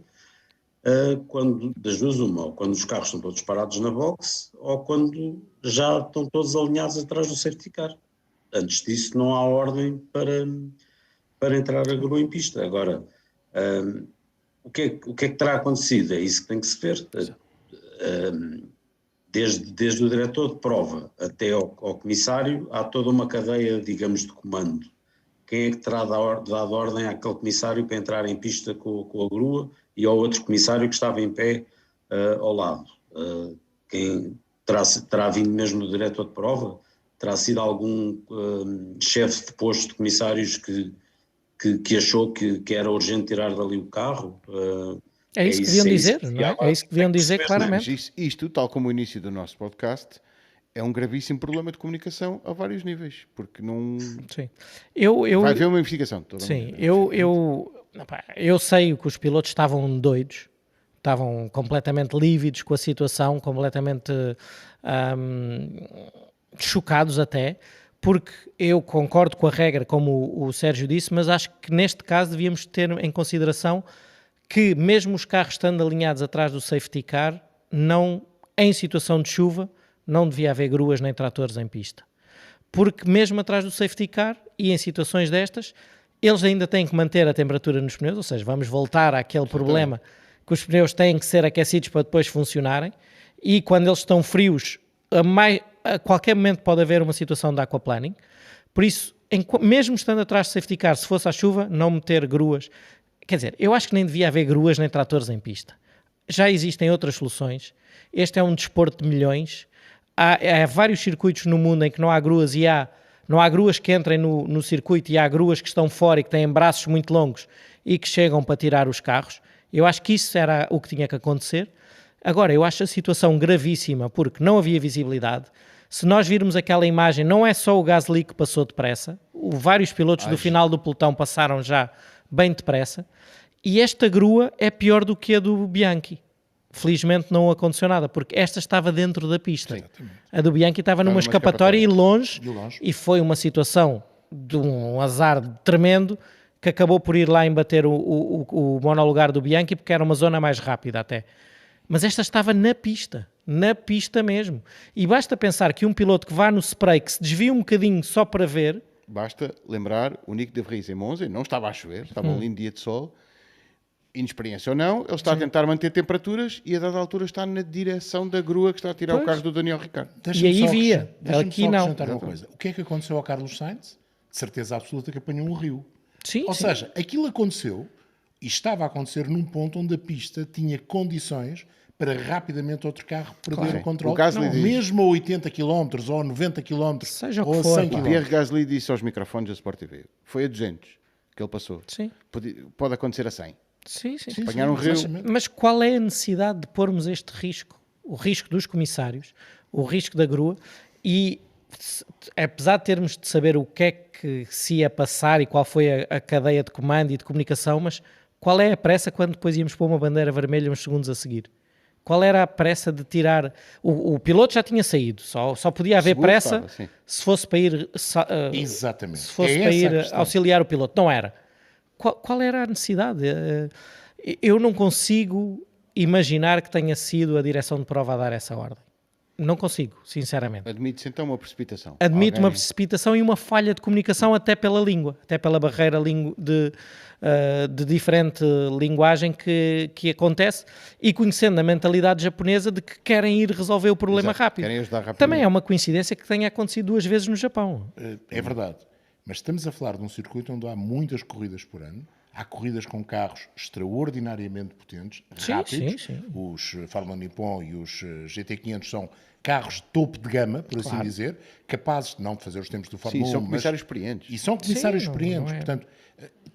quando, das duas uma, ou quando os carros estão todos parados na box, ou quando já estão todos alinhados atrás do safety car. Antes disso não há ordem para entrar a grua em pista. Agora, o que é que terá acontecido? É isso que tem que se ver. Desde o diretor de prova até ao comissário, há toda uma cadeia, digamos, de comando. Quem é que terá dado ordem àquele comissário para entrar em pista com a grua e ao outro comissário que estava em pé ao lado? Quem terá vindo mesmo do diretor de prova? Terá sido algum chefe de posto de comissários que achou que era urgente tirar dali o carro? É isso que deviam dizer, não é? É isso que deviam dizer claramente. Isto, tal como o início do nosso podcast, é um gravíssimo problema de comunicação a vários níveis, porque não... Sim. Vai haver uma investigação. Sim, eu sei que os pilotos estavam doidos, estavam completamente lívidos com a situação, completamente chocados até, porque eu concordo com a regra, como o Sérgio disse, mas acho que neste caso devíamos ter em consideração que mesmo os carros estando alinhados atrás do safety car, em situação de chuva, não devia haver gruas nem tratores em pista. Porque mesmo atrás do safety car e em situações destas, eles ainda têm que manter a temperatura nos pneus, ou seja, vamos voltar àquele problema que os pneus têm que ser aquecidos para depois funcionarem, e quando eles estão frios, a qualquer momento pode haver uma situação de aquaplaning. Por isso, mesmo estando atrás do safety car, se fosse a chuva, não meter gruas. Quer dizer, eu acho que nem devia haver gruas nem tratores em pista. Já existem outras soluções. Este é um desporto de milhões. Há vários circuitos no mundo em que não há gruas não há gruas que entrem no circuito e há gruas que estão fora e que têm braços muito longos e que chegam para tirar os carros. Eu acho que isso era o que tinha que acontecer. Agora, eu acho a situação gravíssima porque não havia visibilidade. Se nós virmos aquela imagem, não é só o Gasly que passou depressa. Vários pilotos do final do pelotão passaram já bem depressa, e esta grua é pior do que a do Bianchi. Felizmente não aconteceu nada, porque esta estava dentro da pista. Sim, a do Bianchi estava numa escapatória e longe, e foi uma situação de um azar tremendo, que acabou por ir lá embater o monolugar do Bianchi, porque era uma zona mais rápida até. Mas esta estava na pista mesmo. E basta pensar que um piloto que vá no spray, que se desvia um bocadinho só para ver... Basta lembrar, o Nick de Vries em Monza, não estava a chover, estava um lindo dia de sol, inexperiência ou não, ele está a tentar manter temperaturas e a dada altura está na direção da grua que está a tirar o carro do Daniel Ricciardo. E aí via, aqui não. Uma coisa. O que é que aconteceu ao Carlos Sainz? De certeza absoluta que apanhou um rio. Ou seja, aquilo aconteceu e estava a acontecer num ponto onde a pista tinha condições para rapidamente outro carro perder o controle, mesmo a 80 km ou a 90 km ou a 100 km. Pierre Gasly disse aos microfones da Sport TV, foi a 200 que ele passou. Sim. Pode acontecer a 100. Sim. Apanhar um rio. exatamente. Mas qual é a necessidade de pormos este risco? O risco dos comissários, o risco da grua, e apesar de termos de saber o que é que se ia passar e qual foi a cadeia de comando e de comunicação, mas qual é a pressa quando depois íamos pôr uma bandeira vermelha uns segundos a seguir? Qual era a pressa de tirar... O piloto já tinha saído, só podia haver Seguro pressa estava, sim. se fosse para ir, Exatamente. se fosse É para essa a ir questão. auxiliar o piloto. Não era. Qual era a necessidade? Eu não consigo imaginar que tenha sido a direção de prova a dar essa ordem. Não consigo, sinceramente. Admite-se então uma precipitação. Admito uma Alguém- precipitação e uma falha de comunicação até pela língua, até pela barreira de diferente linguagem que acontece, e conhecendo a mentalidade japonesa de que querem ir resolver o problema Exato, rápido. querem ajudar rapidamente. Também é uma coincidência que tenha acontecido 2 vezes no Japão. É verdade. Mas estamos a falar de um circuito onde há muitas corridas por ano. Há corridas com carros extraordinariamente potentes, Sim, rápidos. sim. Os Fórmula Nippon e os GT500 são carros de topo de gama, por assim dizer, capazes de não fazer os tempos do Fórmula Sim, 1. são mas- comissários experientes. E são comissários Sim, não experientes. é. Portanto,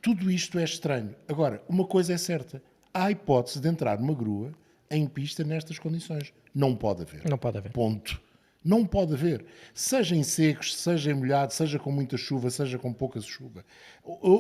tudo isto é estranho. Agora, uma coisa é certa. Há a hipótese de entrar uma grua em pista nestas condições. Não pode haver. Não pode haver. Ponto. Não pode haver. Seja em secos, seja em molhado, seja com muita chuva, seja com pouca chuva.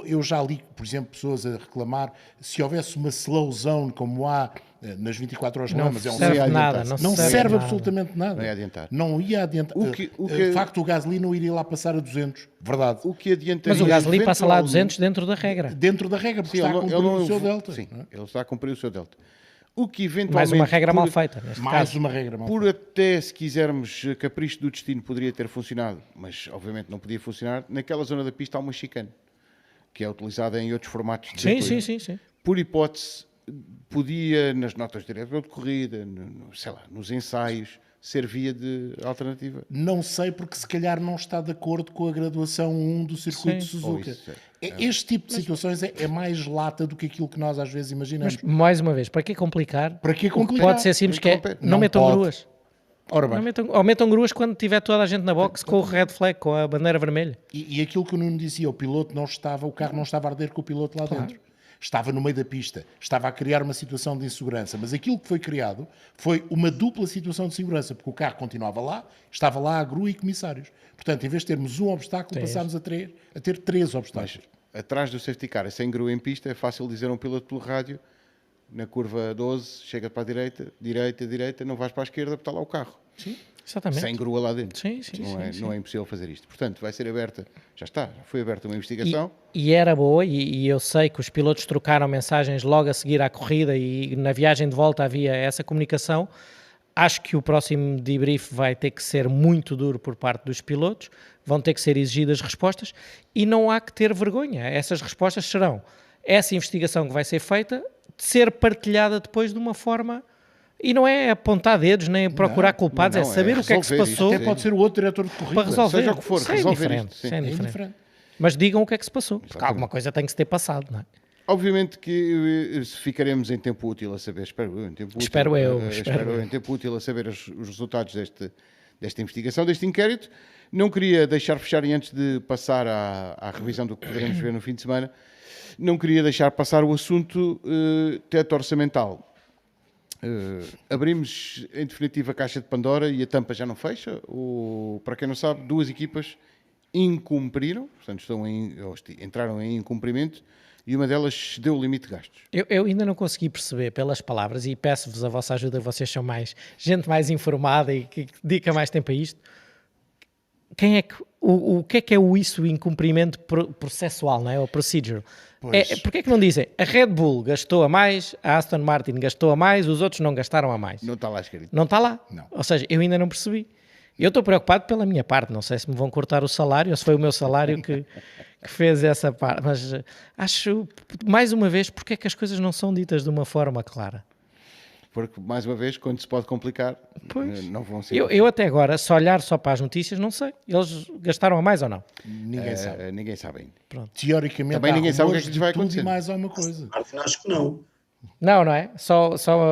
Eu já li, por exemplo, pessoas a reclamar se houvesse uma slow zone como há nas 24 horas de Não Lama, mas é um serve ia nada. adiantar-se. Não não serve serve nada. absolutamente nada. Não ia adiantar. Não ia adiantar. O que- De facto, o Gasly não iria lá passar a 200. Verdade. O que adiantaria... Mas o Gasly passa lá a eventualmente- 200 dentro da regra. Dentro da regra, porque Sim, está a cumprir o seu delta. Sim, não é? ele está a cumprir o seu delta. O que eventualmente... Mais uma regra por- mal feita, neste Mais caso. uma regra mal Por feita. até, se quisermos, capricho do destino poderia ter funcionado, mas obviamente não podia funcionar. Naquela zona da pista há uma chicane, que é utilizada em outros formatos de circuito. Sim. Por hipótese, podia, nas notas de diretor de corrida, sei lá, nos ensaios, ser via de alternativa. Não sei, porque se calhar não está de acordo com a graduação 1 do circuito Sim. de Ou Suzuka. isso Este tipo de situações é mais lata do que aquilo que nós às vezes imaginamos. Mas, mais uma vez, para que complicar? Para que O que complicar? pode ser simples, que é Não não metam pode. gruas. Ora bem, Ou metam gruas quando tiver toda a gente na box com o red flag, com a bandeira vermelha. e aquilo que o Nuno dizia, o piloto não estava, o carro não estava a arder com o piloto lá dentro. Estava no meio da pista, estava a criar uma situação de insegurança, mas aquilo que foi criado foi uma dupla situação de segurança, porque o carro continuava lá, estava lá a grua e comissários. Portanto, em vez de termos um obstáculo, passámos a ter 3 obstáculos. Atrás do safety car, sem grua em pista, é fácil dizer a um piloto pelo rádio, na curva 12, chega para a direita, não vais para a esquerda, porque está lá o carro. Exatamente. Sem grua lá dentro. Sim, Não é impossível fazer isto. Portanto, vai ser aberta, já foi aberta uma investigação. E era boa, e eu sei que os pilotos trocaram mensagens logo a seguir à corrida e na viagem de volta havia essa comunicação. Acho que o próximo debrief vai ter que ser muito duro por parte dos pilotos, vão ter que ser exigidas respostas e não há que ter vergonha. Essas respostas serão essa investigação que vai ser feita, de ser partilhada depois de uma forma... E não é apontar dedos nem procurar culpados, não, é saber é o que é que se resolver isto. passou Até pode ser o outro diretor de corrida. para resolver. seja o que for, Isso é resolver indiferente, isto, sim. isso é É indiferente. indiferente. Mas digam o que é que se passou, porque alguma coisa tem que se ter passado, não é? Obviamente que ficaremos em tempo útil a saber, espero eu, em tempo útil, Espero eu. em tempo útil a saber os resultados desta investigação, deste inquérito. Não queria deixar fechar, e antes de passar à revisão do que poderemos ver no fim de semana, não queria deixar passar o assunto teto orçamental. Abrimos em definitiva a caixa de Pandora e a tampa já não fecha. Para quem não sabe, 2 equipas incumpriram, portanto entraram em incumprimento, e uma delas excedeu o limite de gastos. Eu ainda não consegui perceber pelas palavras, e peço-vos a vossa ajuda, vocês são gente mais informada e que dedica mais tempo a isto. O que é isso incumprimento processual, não é? O procedural. Porquê é que não dizem a Red Bull gastou a mais, a Aston Martin gastou a mais, os outros não gastaram a mais? Não está lá escrito. Não está lá. Não. Ou seja, eu ainda não percebi. Eu estou preocupado pela minha parte, não sei se me vão cortar o salário ou se foi o meu salário que fez essa parte, mas acho, mais uma vez, porque é que as coisas não são ditas de uma forma clara? Porque, mais uma vez, quando se pode complicar, não vão ser. Eu até agora, se olhar só para as notícias, não sei. Eles gastaram a mais ou não? Ninguém sabe. Ninguém sabe ainda. Teoricamente, Também há ninguém sabe o que é rumores que de vai tudo acontecer. e mais alguma coisa. Martin, acho que não. Não, não é?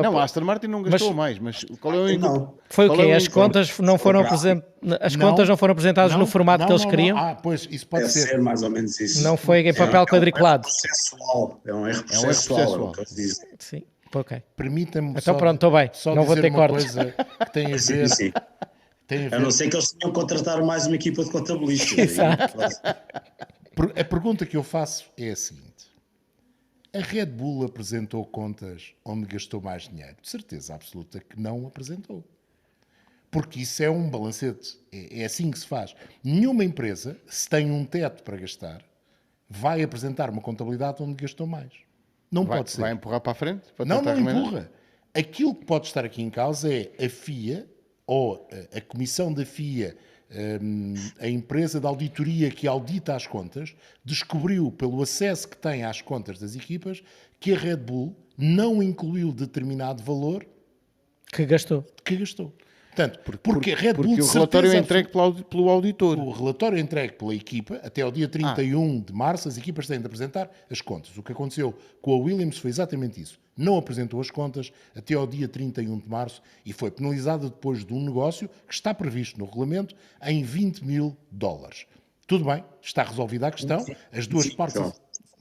Não, a Aston Martin não gastou mais, mas qual é o Não. Foi o qual quê? é o As encontro? contas não foram contas não foram apresentadas no formato que eles queriam? Ah, pois, isso pode Deve ser. ser mais ou menos isso. Não foi em papel quadriculado? É um erro processual. processual. É o que eles dizem. Sim, ok. Permita-me Então só, pronto, estou bem. só Não vou dizer ter uma cortes. coisa que tem a Sim, ver, sim. tem a A ver. não ser que eles tenham que contratar mais uma equipa de contabilistas. Exato. A pergunta que eu faço é a seguinte: a Red Bull apresentou contas onde gastou mais dinheiro? De certeza absoluta que não apresentou. Porque isso é um balancete. É assim que se faz. Nenhuma empresa, se tem um teto para gastar, vai apresentar uma contabilidade onde gastou mais. Não pode ser. Vai empurrar para a frente? Para Não tentar remendar? empurra. Aquilo que pode estar aqui em causa é a FIA, ou a comissão da FIA, a empresa de auditoria que audita as contas, descobriu, pelo acesso que tem às contas das equipas, que a Red Bull não incluiu determinado valor Que gastou. que gastou. Portanto, porque a Red Bull, Porque de o relatório é certeza entregue pelo auditor. o relatório é entregue pela equipa até ao dia 31 de março. As equipas têm de apresentar as contas. O que aconteceu com a Williams foi exatamente isso. Não apresentou as contas até ao dia 31 de março e foi penalizada depois de um negócio que está previsto no regulamento em $20.000. Tudo bem, está resolvida a questão. As duas partes...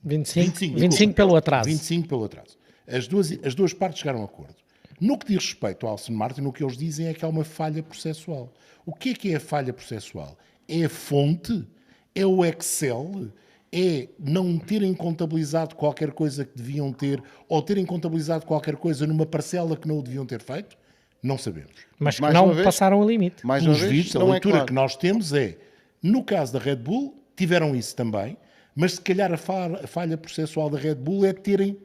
25 pelo atraso. 25 pelo atraso. As duas partes chegaram a acordo. No que diz respeito ao Aston Martin, o que eles dizem é que há uma falha processual. O que é a falha processual? É a fonte? É o Excel? É não terem contabilizado qualquer coisa que deviam ter ou terem contabilizado qualquer coisa numa parcela que não o deviam ter feito? Não sabemos. Mas que Mais não uma vez, passaram o limite. Mais uma Pelos vez, vistos, a não é leitura claro. que nós temos é, no caso da Red Bull, tiveram isso também, mas se calhar a falha processual da Red Bull é terem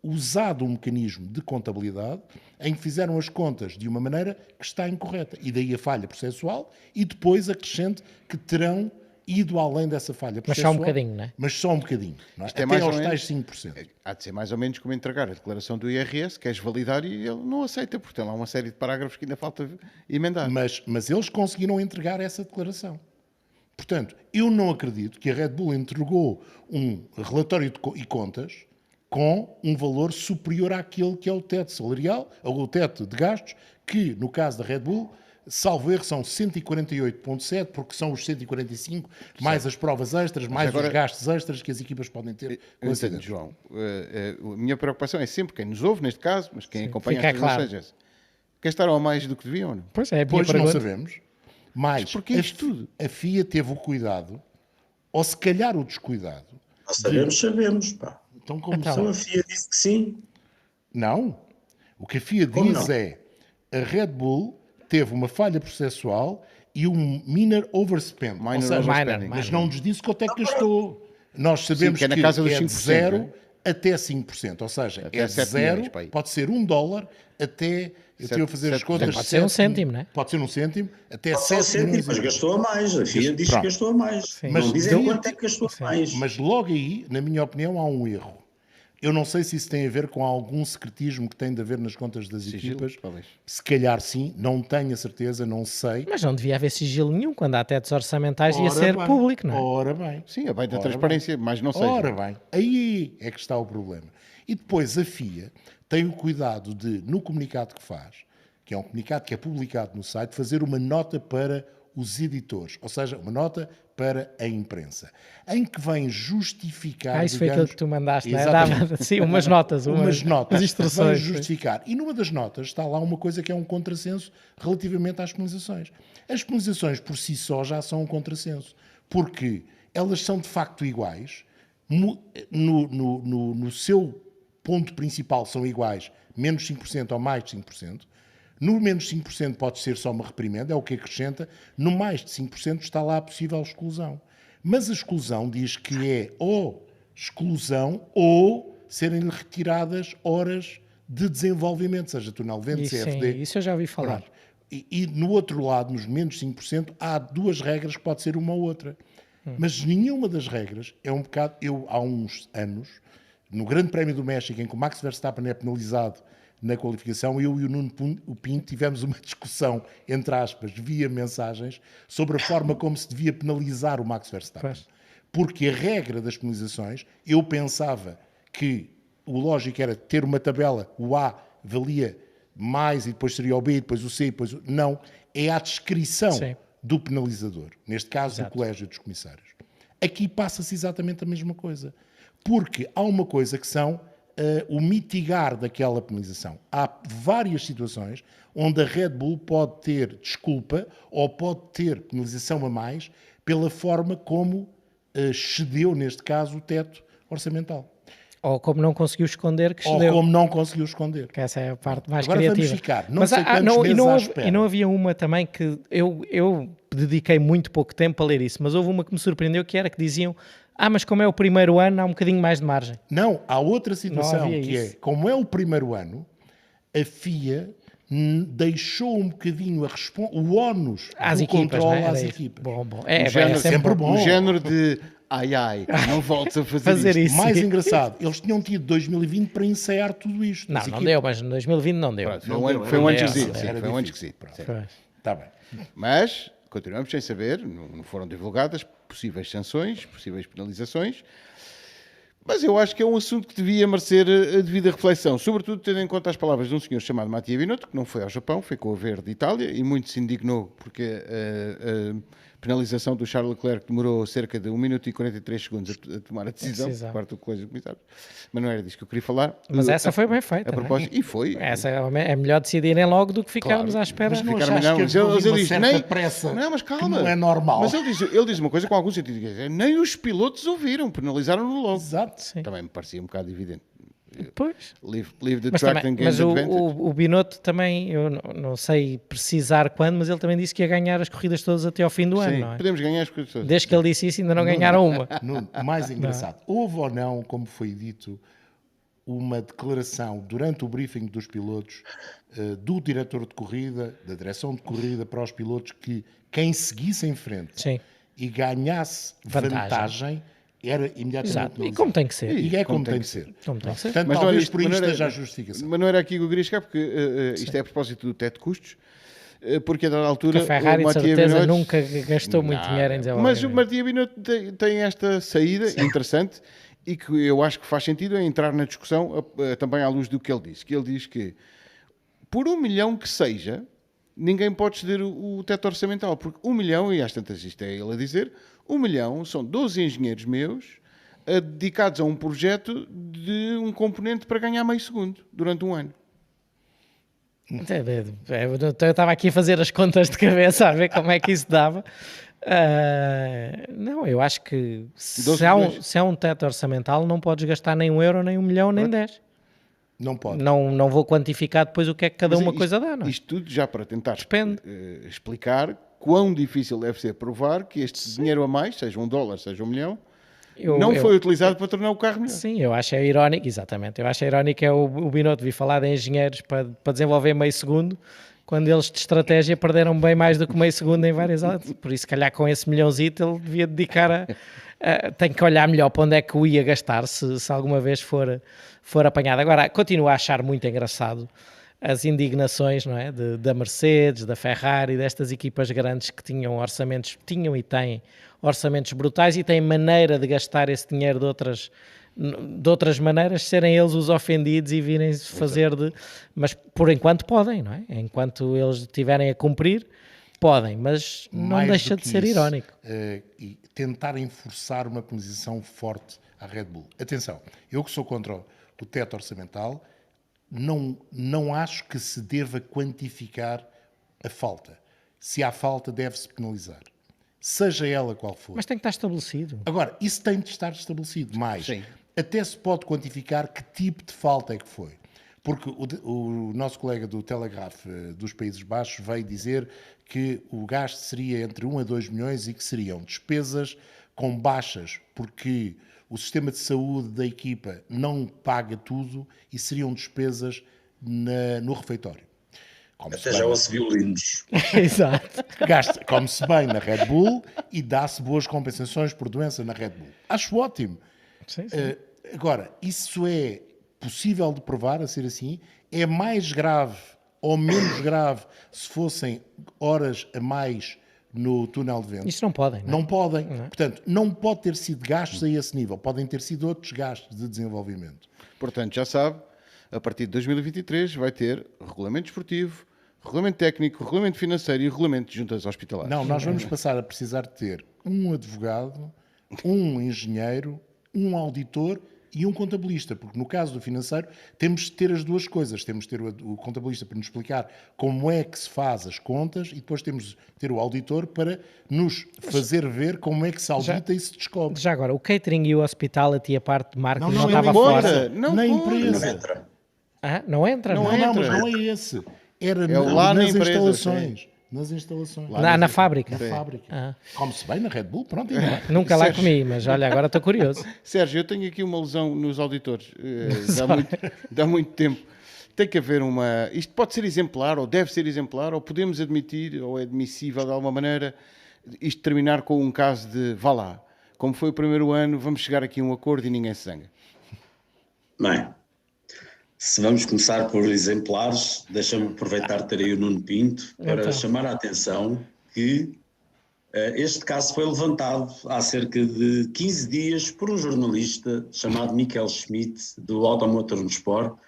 usado um mecanismo de contabilidade em que fizeram as contas de uma maneira que está incorreta. E daí a falha processual e depois acrescente que terão ido além dessa falha Mas processual. só um bocadinho, não é? Mas só um bocadinho. Não é? Isto é Até mais ou aos menos- tais 5%. Há de ser mais ou menos como entregar a declaração do IRS, queres validar e ele não aceita, porque tem lá uma série de parágrafos que ainda falta emendar. Mas eles conseguiram entregar essa declaração. Portanto, eu não acredito que a Red Bull entregou um relatório e contas com um valor superior àquele que é o teto salarial, ou o teto de gastos, que, no caso da Red Bull, salvo erro, são 148,7, porque são os 145, mais as provas extras, mais agora- os gastos extras que as equipas podem ter com Eu esse entendo, acidente. João. A minha preocupação é sempre quem nos ouve, neste caso, mas quem acompanha fica as transações. claro. Gastaram a mais do que deviam, não? Pois é, a minha Pois não pergunta. sabemos. Mas porquê isto tudo? a FIA teve o cuidado, ou se calhar o descuidado. Nós sabemos, pá. Então, como Então, são? Então a FIA disse que sim. Não. O que a FIA Como diz não? é a Red Bull teve uma falha processual e um minor overspend. Minor Ou seja, overspending. mas não nos disse quanto é que gastou. Nós sabemos que é na casa dos é de 5%, 0 não é? até 5%. Ou seja, Até é de 7 0, milhões, pá aí. pode ser $1 até... Eu estive a fazer as 7%. contas. Pode ser um 7, cêntimo, não é? Pode ser um cêntimo, até Só 7 sente, milhões. mas gastou a mais. A FIA diz que Pronto. gastou a mais. Sim. Mas Não dizem devia quanto é que gastou a mais. Mas logo aí, na minha opinião, há um erro. Eu não sei se isso tem a ver com algum secretismo que tem de haver nas contas das Sigilo, equipas. talvez. Se calhar sim, não tenho a certeza, não sei. Mas não devia haver sigilo nenhum quando há tetos orçamentais, ia Ora ser bem, público, não é? Ora bem. Sim, a bem da Ora transparência, mas não sei. Ora bem, aí é que está o problema. E depois a FIA tem o cuidado de, no comunicado que faz, que é um comunicado que é publicado no site, fazer uma nota para os editores, ou seja, uma nota para a imprensa, em que vem justificar... Isso foi aquilo que tu mandaste, não é? Exatamente. Dava, sim, umas notas, umas notas, umas instruções. vem justificar. E numa das notas está lá uma coisa que é um contrassenso relativamente às penalizações. As penalizações por si só já são um contrassenso, porque elas são de facto iguais, no seu ponto principal são iguais, menos 5% ou mais de 5%. No menos 5% pode ser só uma reprimenda, é o que acrescenta. No mais de 5% está lá a possível exclusão. Mas a exclusão diz que é ou exclusão ou serem-lhe retiradas horas de desenvolvimento, seja túnel vento, Isso, CFD. sim, isso eu já ouvi falar. Pronto. E no outro lado, nos menos 5%, há duas regras que pode ser uma ou outra. Mas nenhuma das regras é um bocado... Eu, há uns anos, no Grande Prémio do México, em que o Max Verstappen é penalizado na qualificação, eu e o Nuno Pinto tivemos uma discussão, entre aspas, via mensagens, sobre a forma como se devia penalizar o Max Verstappen. Pois. Porque a regra das penalizações, eu pensava que o lógico era ter uma tabela, o A valia mais e depois seria o B, depois o C, depois o... Não, é a descrição Sim. do penalizador, neste caso Exato. do Colégio dos Comissários. Aqui passa-se exatamente a mesma coisa, porque há uma coisa que são o mitigar daquela penalização. Há várias situações onde a Red Bull pode ter desculpa ou pode ter penalização a mais pela forma como excedeu, neste caso, o teto orçamental. Ou como não conseguiu esconder que Ou cedeu. como não conseguiu esconder. Que essa é a parte mais Agora criativa. vamos ficar, não Mas sei quantos meses à espera. e não havia uma também que eu dediquei muito pouco tempo a ler isso, mas houve uma que me surpreendeu, que era que diziam: mas como é o primeiro ano, há um bocadinho mais de margem. Não, há outra situação havia que isso. é, como é o primeiro ano, a FIA deixou um bocadinho o ónus Às do equipas, não controle é? às Era isso. equipas. Bom. O É género, sempre bom. O género de ai, não voltes a fazer isto. Isso. Mais engraçado, eles tinham tido 2020 para ensaiar tudo isto. Não, as não equipas. deu, mas em 2020 não deu. Pronto, Não foi deu, um era ano difícil, esquisito. sim, era foi um ano difícil. esquisito. sim. Foi. Está bem. Mas continuamos sem saber, não foram divulgadas possíveis sanções, possíveis penalizações. Mas eu acho que é um assunto que devia merecer a devida reflexão, sobretudo tendo em conta as palavras de um senhor chamado Mattia Binotto, que não foi ao Japão, ficou a ver de Itália e muito se indignou porque a penalização do Charles Leclerc demorou cerca de 1 minuto e 43 segundos a tomar a decisão por parte do Colégio de Comissários. Mas não era disso que eu queria falar. Mas essa foi bem feita. A propósito, e foi. Essa é melhor decidirem logo do que ficarmos à espera. Mas não Ficaram achaste que mas houve uma diz, certa pressa não, mas que calma. não é normal? Mas ele diz uma coisa com algum sentido. Nem os pilotos ouviram, penalizaram-no logo. Exato. Sim. Também me parecia um bocado evidente. Pois. Leave the Mas, track também, and gain mas the advantage. o Binotto também, eu não sei precisar quando, mas ele também disse que ia ganhar as corridas todas até ao fim do ano, Sim, não é? podemos ganhar as coisas todas. Desde que ele disse isso, ainda não ganharam uma. Nuno, mais engraçado, houve ou não, como foi dito, uma declaração durante o briefing dos pilotos do diretor de corrida, da direção de corrida para os pilotos, que quem seguisse em frente Sim. e ganhasse vantagem era imediatamente Exato. E penalizado. como tem que ser. E é como tem que ser. Como tem que ser. Portanto, Mas não era talvez isto, por mas isto não era- esteja a justificação. Mas não era aqui que eu queria chegar, porque isto é a propósito do teto de custos, porque a dada altura... Que a Ferrari, o de Mattia certeza, Binotto- nunca gastou muito dinheiro em desenvolver. Mas o Mattia Binotto tem esta saída interessante e que eu acho que faz sentido é entrar na discussão também à luz do que ele disse. Que ele diz que, por 1 milhão que seja, ninguém pode ceder o teto orçamental, porque 1 milhão, e às tantas isto é ele a dizer, 1 milhão são 12 engenheiros meus dedicados a um projeto de um componente para ganhar meio segundo durante um ano. Eu estava aqui a fazer as contas de cabeça a ver como é que isso dava. Não, eu acho que se há um teto orçamental, não podes gastar nem 1 euro, nem 1 milhão, nem 10. Não pode. Não vou quantificar depois o que é que cada Mas uma coisa dá, não é? Isto tudo já para tentar Depende. explicar quão difícil deve ser provar que este dinheiro a mais, seja $1, seja 1 milhão, não foi utilizado para tornar o carro melhor. Sim, eu acho irónico, exatamente. Eu acho irónico é o Binotto vir falar de engenheiros para desenvolver meio segundo, quando eles de estratégia perderam bem mais do que meio segundo em várias áreas. Por isso, se calhar com esse milhãozito, ele devia dedicar tem que olhar melhor para onde é que o ia gastar, se alguma vez for apanhado. Agora, continuo a achar muito engraçado as indignações, não é? Da Mercedes, da Ferrari, destas equipas grandes que tinham e têm orçamentos brutais e têm maneira de gastar esse dinheiro de outras maneiras, serem eles os ofendidos e virem-se fazer Mas por enquanto podem, não é? Enquanto eles estiverem a cumprir, podem, mas não Mais deixa do de que ser isso, irónico. E tentarem forçar uma penalização forte à Red Bull. Atenção, eu que sou contra o teto orçamental, não acho que se deva quantificar a falta. Se há falta, deve-se penalizar. Seja ela qual for. Mas tem que estar estabelecido. Agora, isso tem de estar estabelecido. Mais, Sim. até se pode quantificar que tipo de falta é que foi. Porque o nosso colega do Telegraph dos Países Baixos veio dizer que o gasto seria entre 1 a 2 milhões e que seriam despesas com baixas, porque o sistema de saúde da equipa não paga tudo e seriam despesas no refeitório. Até já ouço violinos. Exato. Come-se bem na Red Bull e dá-se boas compensações por doença na Red Bull. Acho ótimo. Sim, sim. Agora, isso é possível de provar a ser assim? É mais grave ou menos grave se fossem horas a mais no túnel de vento. Isto não podem, não é? Não podem. Portanto, não pode ter sido gastos a esse nível. Podem ter sido outros gastos de desenvolvimento. Portanto, já sabe, a partir de 2023 vai ter regulamento desportivo, regulamento técnico, regulamento financeiro e regulamento de juntas hospitalares. Não, nós vamos passar a precisar de ter um advogado, um engenheiro, um auditor e um contabilista, porque no caso do financeiro temos de ter as duas coisas. Temos de ter o contabilista para nos explicar como é que se faz as contas e depois temos de ter o auditor para nos fazer ver como é que se audita e se descobre. Já agora, o catering e o hospitality, a parte de marketing, não Não, estava não fora? entra. Não Na pode. empresa. Não entra. Ah, não entra? Não Não, entra. mas não é esse. Era lá na nas empresa, instalações. Nas instalações. Na fábrica? Na Sim. fábrica. Ah. Come-se bem na Red Bull, pronto, ainda bem. Nunca lá Sérgio. comi, mas olha, agora estou curioso. Sérgio, eu tenho aqui uma lesão nos auditores. Dá muito tempo. Tem que haver uma... Isto pode ser exemplar, ou deve ser exemplar, ou podemos admitir, ou é admissível de alguma maneira, isto terminar com um caso de vá lá. Como foi o primeiro ano, vamos chegar aqui a um acordo e ninguém se zanga. Bem, se vamos começar por exemplares, deixa-me aproveitar ter aí o Nuno Pinto para Então. chamar a atenção que este caso foi levantado há cerca de 15 dias por um jornalista chamado Michael Schmidt, do Automotor no Sport,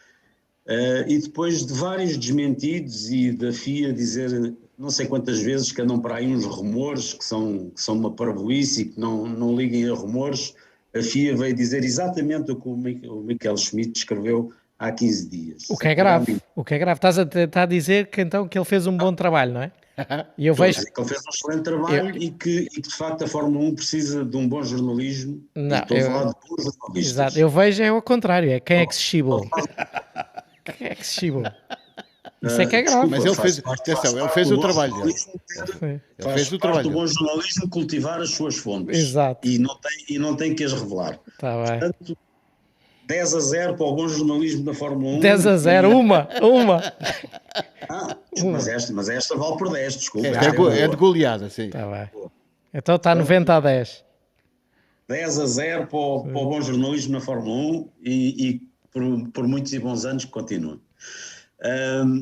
e depois de vários desmentidos e da FIA dizer não sei quantas vezes que andam para aí uns rumores que são uma parvoíce e que não liguem a rumores, a FIA veio dizer exatamente o que o Michael Schmidt escreveu há 15 dias. O que é grave, o que é grave. Estás a tentar dizer que então que ele fez um bom trabalho, não é? E eu vejo... Que ele fez um excelente trabalho e que de facto a Fórmula 1 precisa de um bom jornalismo. Não, e estou a falar de bons jornalistas. Exato, eu vejo é o contrário, é quem é que se chibou. Quem é que se chibou? Isso é que é grave. Mas ele fez, faz atenção, ele parte fez do o bom trabalho dele. jornalismo ter- Foi. Ele Faz fez o parte trabalho do bom dele. jornalismo cultivar as suas fontes. Exato. E não tem que as revelar. Está bem. Portanto, 10-0 para o bom jornalismo da Fórmula 1. 10-0, uma. Mas esta vale por 10, desculpa. É, Esta é boa. de goleada, sim. Está bem. Então está 90-10. 10-0 para o bom jornalismo na Fórmula 1 e por muitos e bons anos que continue.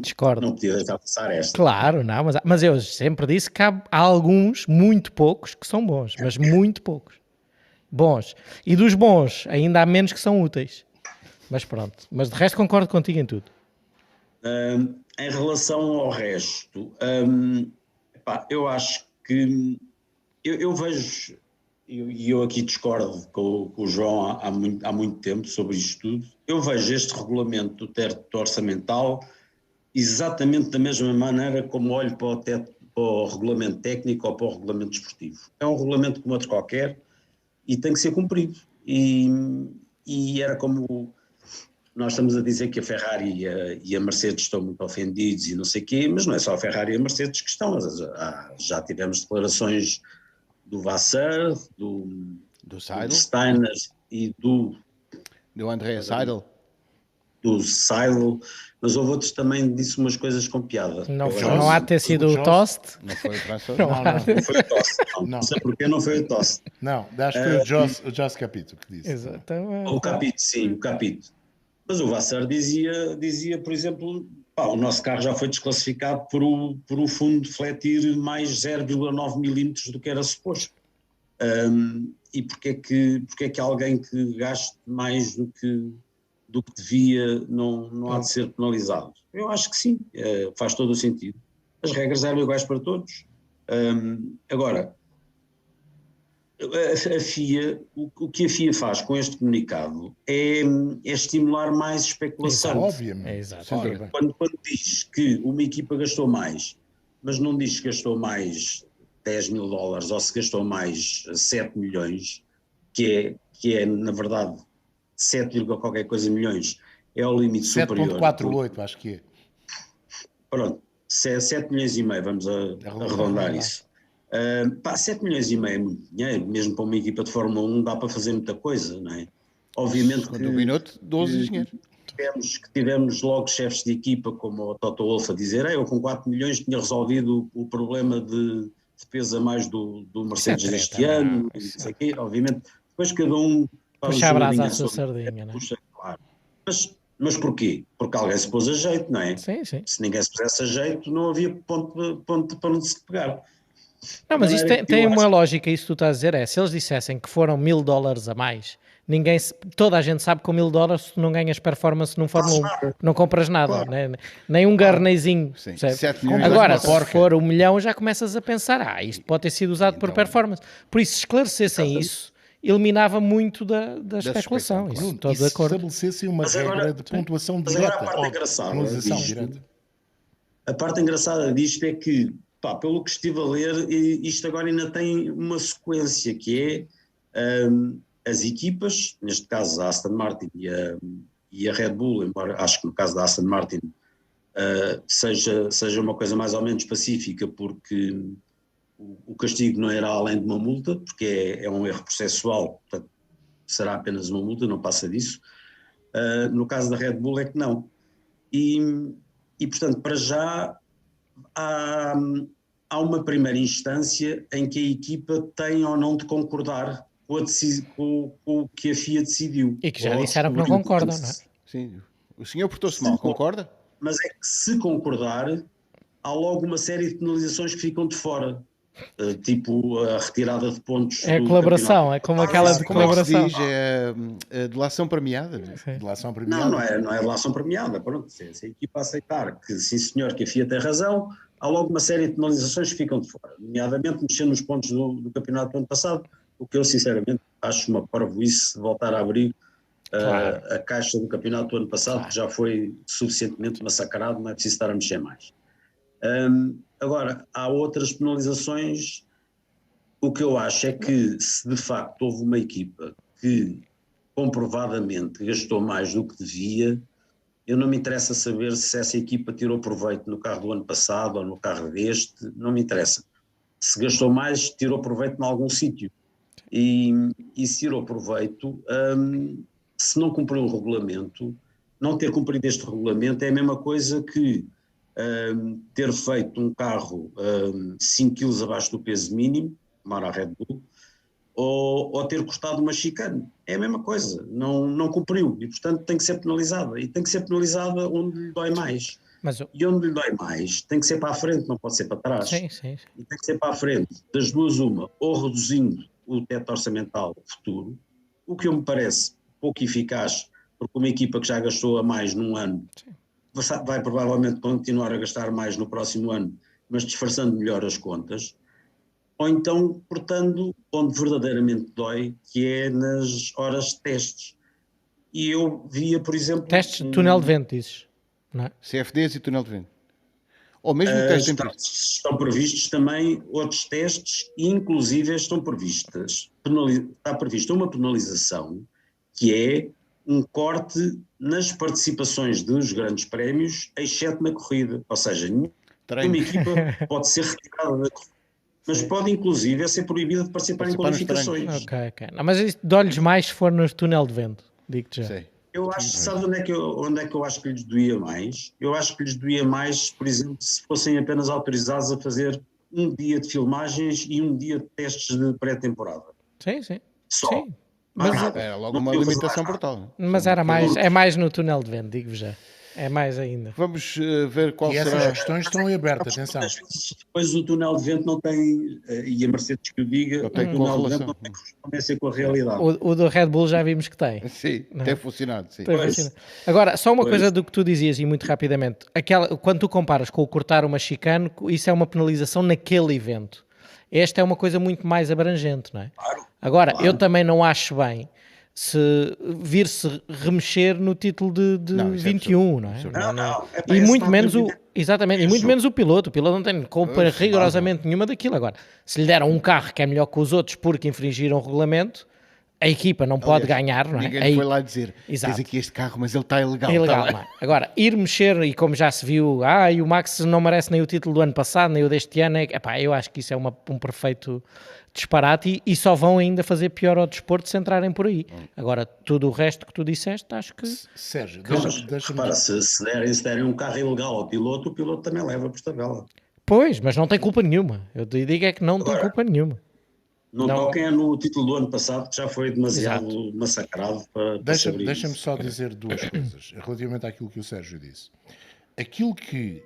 Discordo. Não podia deixar passar esta. Claro, não, mas eu sempre disse que há alguns, muito poucos, que são bons, mas muito poucos. Bons. E dos bons, ainda há menos que são úteis. Mas pronto. Mas de resto concordo contigo em tudo. Em relação ao resto, eu acho que eu vejo, e eu aqui discordo com o João há muito tempo sobre isto tudo, eu vejo este regulamento do teto orçamental exatamente da mesma maneira como olho para o regulamento técnico ou para o regulamento desportivo. É um regulamento como outro qualquer e tem que ser cumprido. E era como nós estamos a dizer que a Ferrari e a Mercedes estão muito ofendidos e não sei o quê, mas não é só a Ferrari e a Mercedes que estão. Já tivemos declarações do Vasseur, do Seidl, Steiner e do Andrea Seidl. do Seidl, mas houve outros também disse umas coisas com piada. Não há de ter sido o Tost. Não foi o transfer? Não foi o Tost. Não. Não sei porque não foi o Tost. Não, acho que foi o Joss Capito que disse. Exato. O Capito, sim, o Capito. Mas o Vasseur dizia, por exemplo, o nosso carro já foi desclassificado por o fundo defletir mais 0,9 milímetros do que era suposto. E porque é que alguém que gaste mais do que devia não há de ser penalizado? Eu acho que sim, faz todo o sentido. As regras eram iguais para todos. Agora, a FIA, o que a FIA faz com este comunicado é estimular mais especulação. Obviamente. É exato. Ora bem. Quando diz que uma equipa gastou mais, mas não diz que gastou mais 10 mil dólares ou se gastou mais 7 milhões, que é na verdade 7, qualquer coisa milhões, é o limite superior. 7,48 acho que é. Pronto, 7 milhões e meio, vamos arredondar isso. 7 milhões e meio é muito dinheiro, mesmo para uma equipa de Fórmula 1 dá para fazer muita coisa, não é? Obviamente que... No minuto, 12 engenheiros. Tivemos logo chefes de equipa como o Toto Wolff a dizer eu com 4 milhões tinha resolvido o problema de peso a mais do Mercedes este ano, e não sei o quê, obviamente. Depois cada um... Puxa a brasa à sua sardinha, não é? Puxa, claro. Mas porquê? Porque alguém se pôs a jeito, não é? Sim, sim. Se ninguém se pusesse a jeito, não havia ponto para onde se pegar. Não, mas De isso maneira que tem eu uma acho- lógica, isso que tu estás a dizer é, se eles dissessem que foram $1000 a mais, toda a gente sabe que com $1000 se tu não ganhas performance num Fórmula 1, nada. não compras nada, Claro. né? Nem um garnezinho, Sim, percebes? 7 milhões Agora, mais uma se for 1 milhão já começas a pensar, isto pode ter sido usado por então- performance. Por isso, se esclarecessem isso, eliminava muito da especulação, suspeição, isso, Nuno, estou e de se acordo. estabelecessem uma Mas agora- regra de pontuação mas agora a direta parte ou de engraçada penalização disto- direta? A parte engraçada disto é que, pelo que estive a ler, isto agora ainda tem uma sequência, que é as equipas, neste caso a Aston Martin e a Red Bull, embora acho que no caso da Aston Martin seja uma coisa mais ou menos pacífica, porque o castigo não era além de uma multa, porque é um erro processual, portanto será apenas uma multa, não passa disso. No caso da Red Bull é que não. E portanto, para já há uma primeira instância em que a equipa tem ou não de concordar com o que a FIA decidiu. E que já Ou disseram que não descobriu. concordam, não é? Portanto, Sim. O senhor portou-se Se mal, for- concorda? Mas é que se concordar, há logo uma série de penalizações que ficam de fora. Tipo a retirada de pontos. É a do colaboração, campeonato. é como aquela de Como é que se colaboração. diz? É a delação premiada. Delação premiada? Não é relação premiada. Pronto, se a equipa aceitar que sim senhor, que a FIA tem razão, há logo uma série de penalizações que ficam de fora, nomeadamente mexendo nos pontos do campeonato do ano passado, o que eu sinceramente acho uma parvoíce de voltar a abrir Claro. a caixa do campeonato do ano passado, Claro. que já foi suficientemente massacrado, não é preciso estar a mexer mais. Agora, há outras penalizações. O que eu acho é que se de facto houve uma equipa que comprovadamente gastou mais do que devia, eu não me interessa saber se essa equipa tirou proveito no carro do ano passado ou no carro deste, não me interessa. Se gastou mais, tirou proveito em algum sítio. E se tirou proveito, se não cumpriu o regulamento, não ter cumprido este regulamento é a mesma coisa que ter feito um carro 5 kg abaixo do peso mínimo, como era a Red Bull, ou ter custado uma chicane. É a mesma coisa, não cumpriu e, portanto, tem que ser penalizada. E tem que ser penalizada onde lhe dói mais. Mas, E onde lhe dói mais tem que ser para a frente, não pode ser para trás. sim, sim. E tem que ser para a frente. Das duas, uma, ou reduzindo o teto orçamental futuro, o que me parece pouco eficaz, porque uma equipa que já gastou a mais num ano vai provavelmente continuar a gastar mais no próximo ano, mas disfarçando melhor as contas, ou então cortando onde verdadeiramente dói, que é nas horas de testes. E eu via, por exemplo... Testes de túnel de vento, dizes, não é? CFDs e túnel de vento. Ou mesmo testes em estão previstos também outros testes, e inclusive está prevista uma penalização, que é um corte nas participações dos grandes prémios, exceto na corrida. Ou seja, nenhuma equipa pode ser retirada da corrida, mas pode inclusive ser proibida de participar em qualificações. Ok. Não, mas isso dói-lhes mais se for no túnel de vento, digo-te já. Sei. Eu acho, sabe onde é que eu acho que lhes doía mais? Eu acho que lhes doía mais, por exemplo, se fossem apenas autorizados a fazer um dia de filmagens e um dia de testes de pré-temporada. Sim. Só. Sim. Mas, Era logo uma limitação brutal. Mas é mais no túnel de vento, digo-vos já. É mais ainda. Vamos ver qual E essas será... questões estão em aberto, atenção. Depois o túnel de vento não tem, e a Mercedes que o diga, o túnel de vento não tem correspondência com a realidade. O do Red Bull já vimos que tem. Sim, tem funcionado. Sim. Agora, só uma coisa do que tu dizias, e muito rapidamente. Quando tu comparas com o cortar uma chicane, isso é uma penalização naquele evento. Esta é uma coisa muito mais abrangente, não é? Agora, eu também não acho bem se vir-se remexer no título de 21, não é? E muito menos exatamente, e muito menos o piloto. O piloto não tem culpa rigorosamente nenhuma daquilo. Agora, se lhe deram um carro que é melhor que os outros porque infringiram o regulamento, a equipa não pode ganhar, não é? Ninguém foi lá dizer, Exato. tens aqui este carro, mas ele está ilegal. Não é? Agora, ir mexer, e como já se viu, e o Max não merece nem o título do ano passado, nem o deste ano, eu acho que isso é um perfeito disparate e só vão ainda fazer pior ao desporto se entrarem por aí. Agora, tudo o resto que tu disseste, acho que... Sérgio, deixa-me... Repara, se derem um carro ilegal ao piloto, o piloto também leva por tabela. Pois, mas não tem culpa nenhuma. Eu te digo é que não tem culpa nenhuma. Não toquem no título do ano passado, que já foi demasiado massacrado para Deixa-me só dizer duas coisas relativamente àquilo que o Sérgio disse. Aquilo que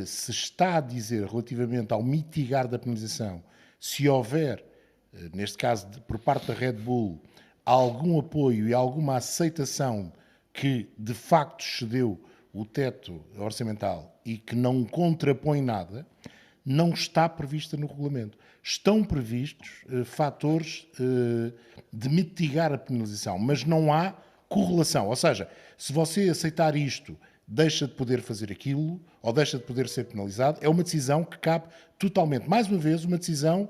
se está a dizer relativamente ao mitigar da penalização Se houver, neste caso, por parte da Red Bull, algum apoio e alguma aceitação que de facto excedeu o teto orçamental e que não contrapõe nada, não está prevista no regulamento. Estão previstos fatores de mitigar a penalização, mas não há correlação. Ou seja, se você aceitar isto, deixa de poder fazer aquilo, ou deixa de poder ser penalizado, é uma decisão que cabe totalmente. Mais uma vez, uma decisão,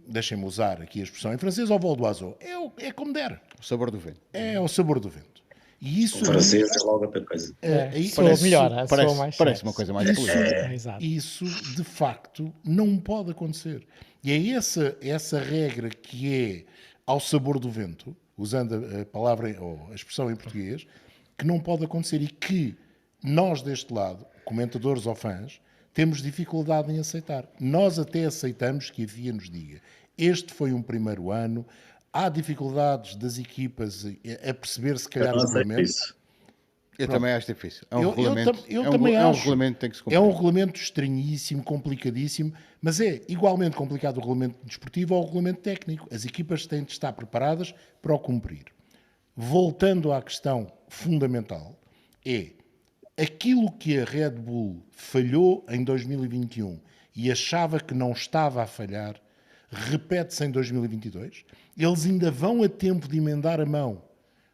deixem-me usar aqui a expressão em francês, ao vol d'oiseau. É como der. O sabor do vento. É ao sabor do vento. E isso... O francês é logo outra coisa. Soa melhor, soa mais Parece sexy. uma coisa mais Isso, política. Exato. isso, de facto, não pode acontecer. E é essa regra que é ao sabor do vento, usando a palavra ou a expressão em português, que não pode acontecer e que nós, deste lado, comentadores ou fãs, temos dificuldade em aceitar. Nós até aceitamos que a FIA nos diga: este foi um primeiro ano, há dificuldades das equipas a perceber se calhar o regulamento. Isso. Eu também acho difícil. É um Eu regulamento. também É um acho. regulamento que tem que se cumprir. É um regulamento estranhíssimo, complicadíssimo, mas é igualmente complicado o regulamento desportivo ou o regulamento técnico. As equipas têm de estar preparadas para o cumprir. Voltando à questão fundamental, é aquilo que a Red Bull falhou em 2021 e achava que não estava a falhar, repete-se em 2022. Eles ainda vão a tempo de emendar a mão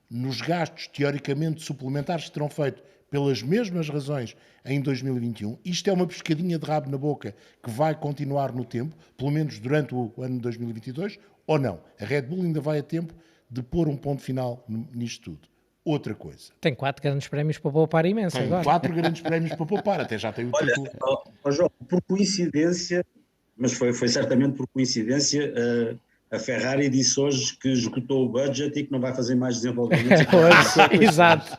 nos gastos teoricamente suplementares que terão feito pelas mesmas razões em 2021. Isto é uma pescadinha de rabo na boca que vai continuar no tempo, pelo menos durante o ano de 2022, ou não. A Red Bull ainda vai a tempo de pôr um ponto final nisto tudo. Outra coisa. Tem 4 grandes prémios para poupar imenso Tem agora. 4 grandes prémios para poupar, até já tem o Olha, título. João, por coincidência, mas foi certamente por coincidência, a Ferrari disse hoje que esgotou o budget e que não vai fazer mais desenvolvimento. Exato.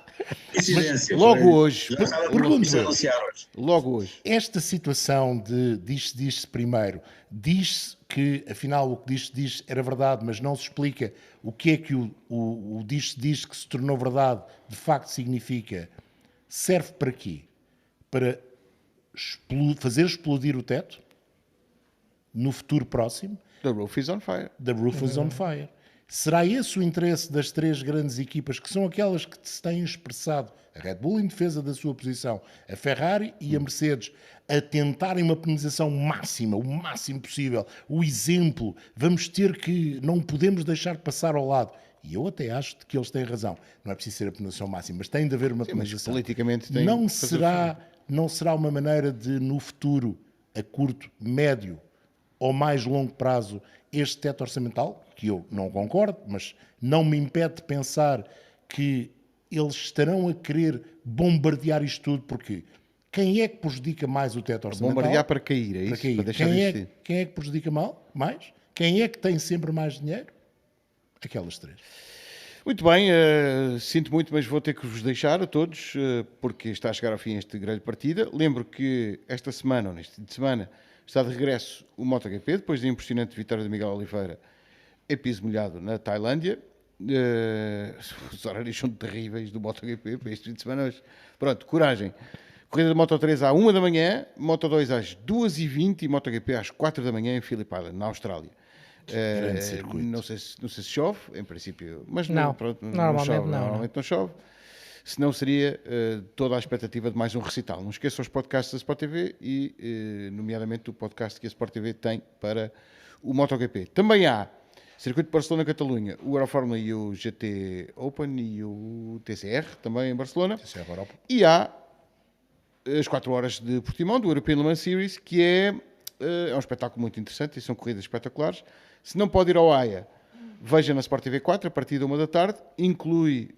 Coincidência. Logo hoje. Já estava Pergunto. por anunciar hoje. Logo hoje. Esta situação de diz-se primeiro, diz-se que afinal o que diz era verdade, mas não se explica o que é que o diz-se que se tornou verdade de facto significa, serve para quê? Para fazer explodir o teto no futuro próximo? The roof is on fire. The roof is on fire. Será esse o interesse das três grandes equipas, que são aquelas que se têm expressado, a Red Bull em defesa da sua posição, a Ferrari e a Mercedes, a tentarem uma penalização máxima, o máximo possível, o exemplo, vamos ter que, não podemos deixar passar ao lado. E eu até acho que eles têm razão. Não é preciso ser a penalização máxima, mas tem de haver uma penalização. Politicamente tem Não que fazer não será uma maneira de, no futuro, a curto, médio ou mais longo prazo, este teto orçamental, que eu não concordo, mas não me impede de pensar que eles estarão a querer bombardear isto tudo, porque quem é que prejudica mais o teto orçamental? bombardear para cair, é isso? Para cair. Para deixar de existir. Quem é que prejudica mais? Quem é que tem sempre mais dinheiro? Aquelas três. Muito bem, sinto muito, mas vou ter que vos deixar a todos, porque está a chegar ao fim este grande partida. Lembro que esta semana, ou neste fim de semana, está de regresso o MotoGP, depois da impressionante vitória de Miguel Oliveira em piso molhado na Tailândia. Os horários são terríveis do MotoGP para este fim de semana, mas pronto, coragem. Corrida de Moto3 à 1 da manhã, Moto2 às 2h20 e MotoGP às 4 da manhã em Phillip Island, na Austrália. Grande circuito. Não sei se chove, em princípio, mas Não, pronto, normalmente chove, não. Normalmente não chove. Senão seria toda a expectativa de mais um recital. Não esqueçam os podcasts da Sport TV e, nomeadamente, o podcast que a Sport TV tem para o MotoGP. Também há Circuito de Barcelona-Catalunha, o Eurofórmula e o GT Open e o TCR, também em Barcelona. TCR Europa. E há as 4 horas de Portimão, do European Le Mans Series, que é um espetáculo muito interessante e são corridas espetaculares. Se não pode ir ao AIA, veja na Sport TV 4, a partir da 1 da tarde, inclui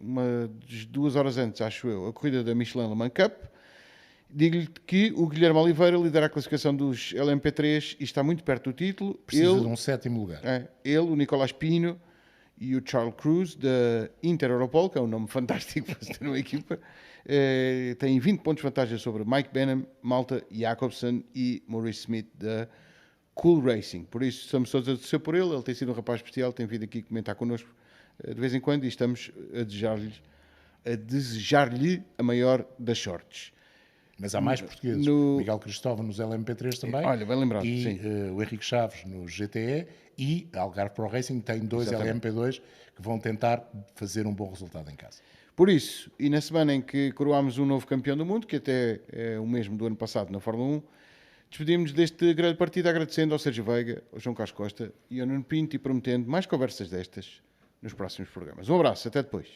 2 horas antes, acho eu, a corrida da Michelin Le Mans Cup. Digo-lhe que o Guilherme Oliveira lidera a classificação dos LMP3 e está muito perto do título. Precisa de um 7º lugar. Ele, o Nicolás Pino e o Charles Cruz, da Inter Europol, que é um nome fantástico para se ter uma equipa, têm 20 pontos de vantagem sobre Mike Benham, Malta Jacobsen e Maurice Smith, da Cool Racing. Por isso, estamos todos a torcer por ele. Ele tem sido um rapaz especial, tem vindo aqui comentar connosco de vez em quando e estamos a desejar-lhe a maior das sortes. Mas há mais portugueses. Miguel Cristóvão nos LMP3 também. Olha, bem lembrado, E sim. o Henrique Chaves no GTE. E a Algarve Pro Racing tem 2 LMP2 que vão tentar fazer um bom resultado em casa. Por isso, e na semana em que coroámos um novo campeão do mundo, que até é o mesmo do ano passado na Fórmula 1, despedimos deste grande partido agradecendo ao Sérgio Veiga, ao João Carlos Costa e ao Nuno Pinto e prometendo mais conversas destas nos próximos programas. Um abraço, até depois.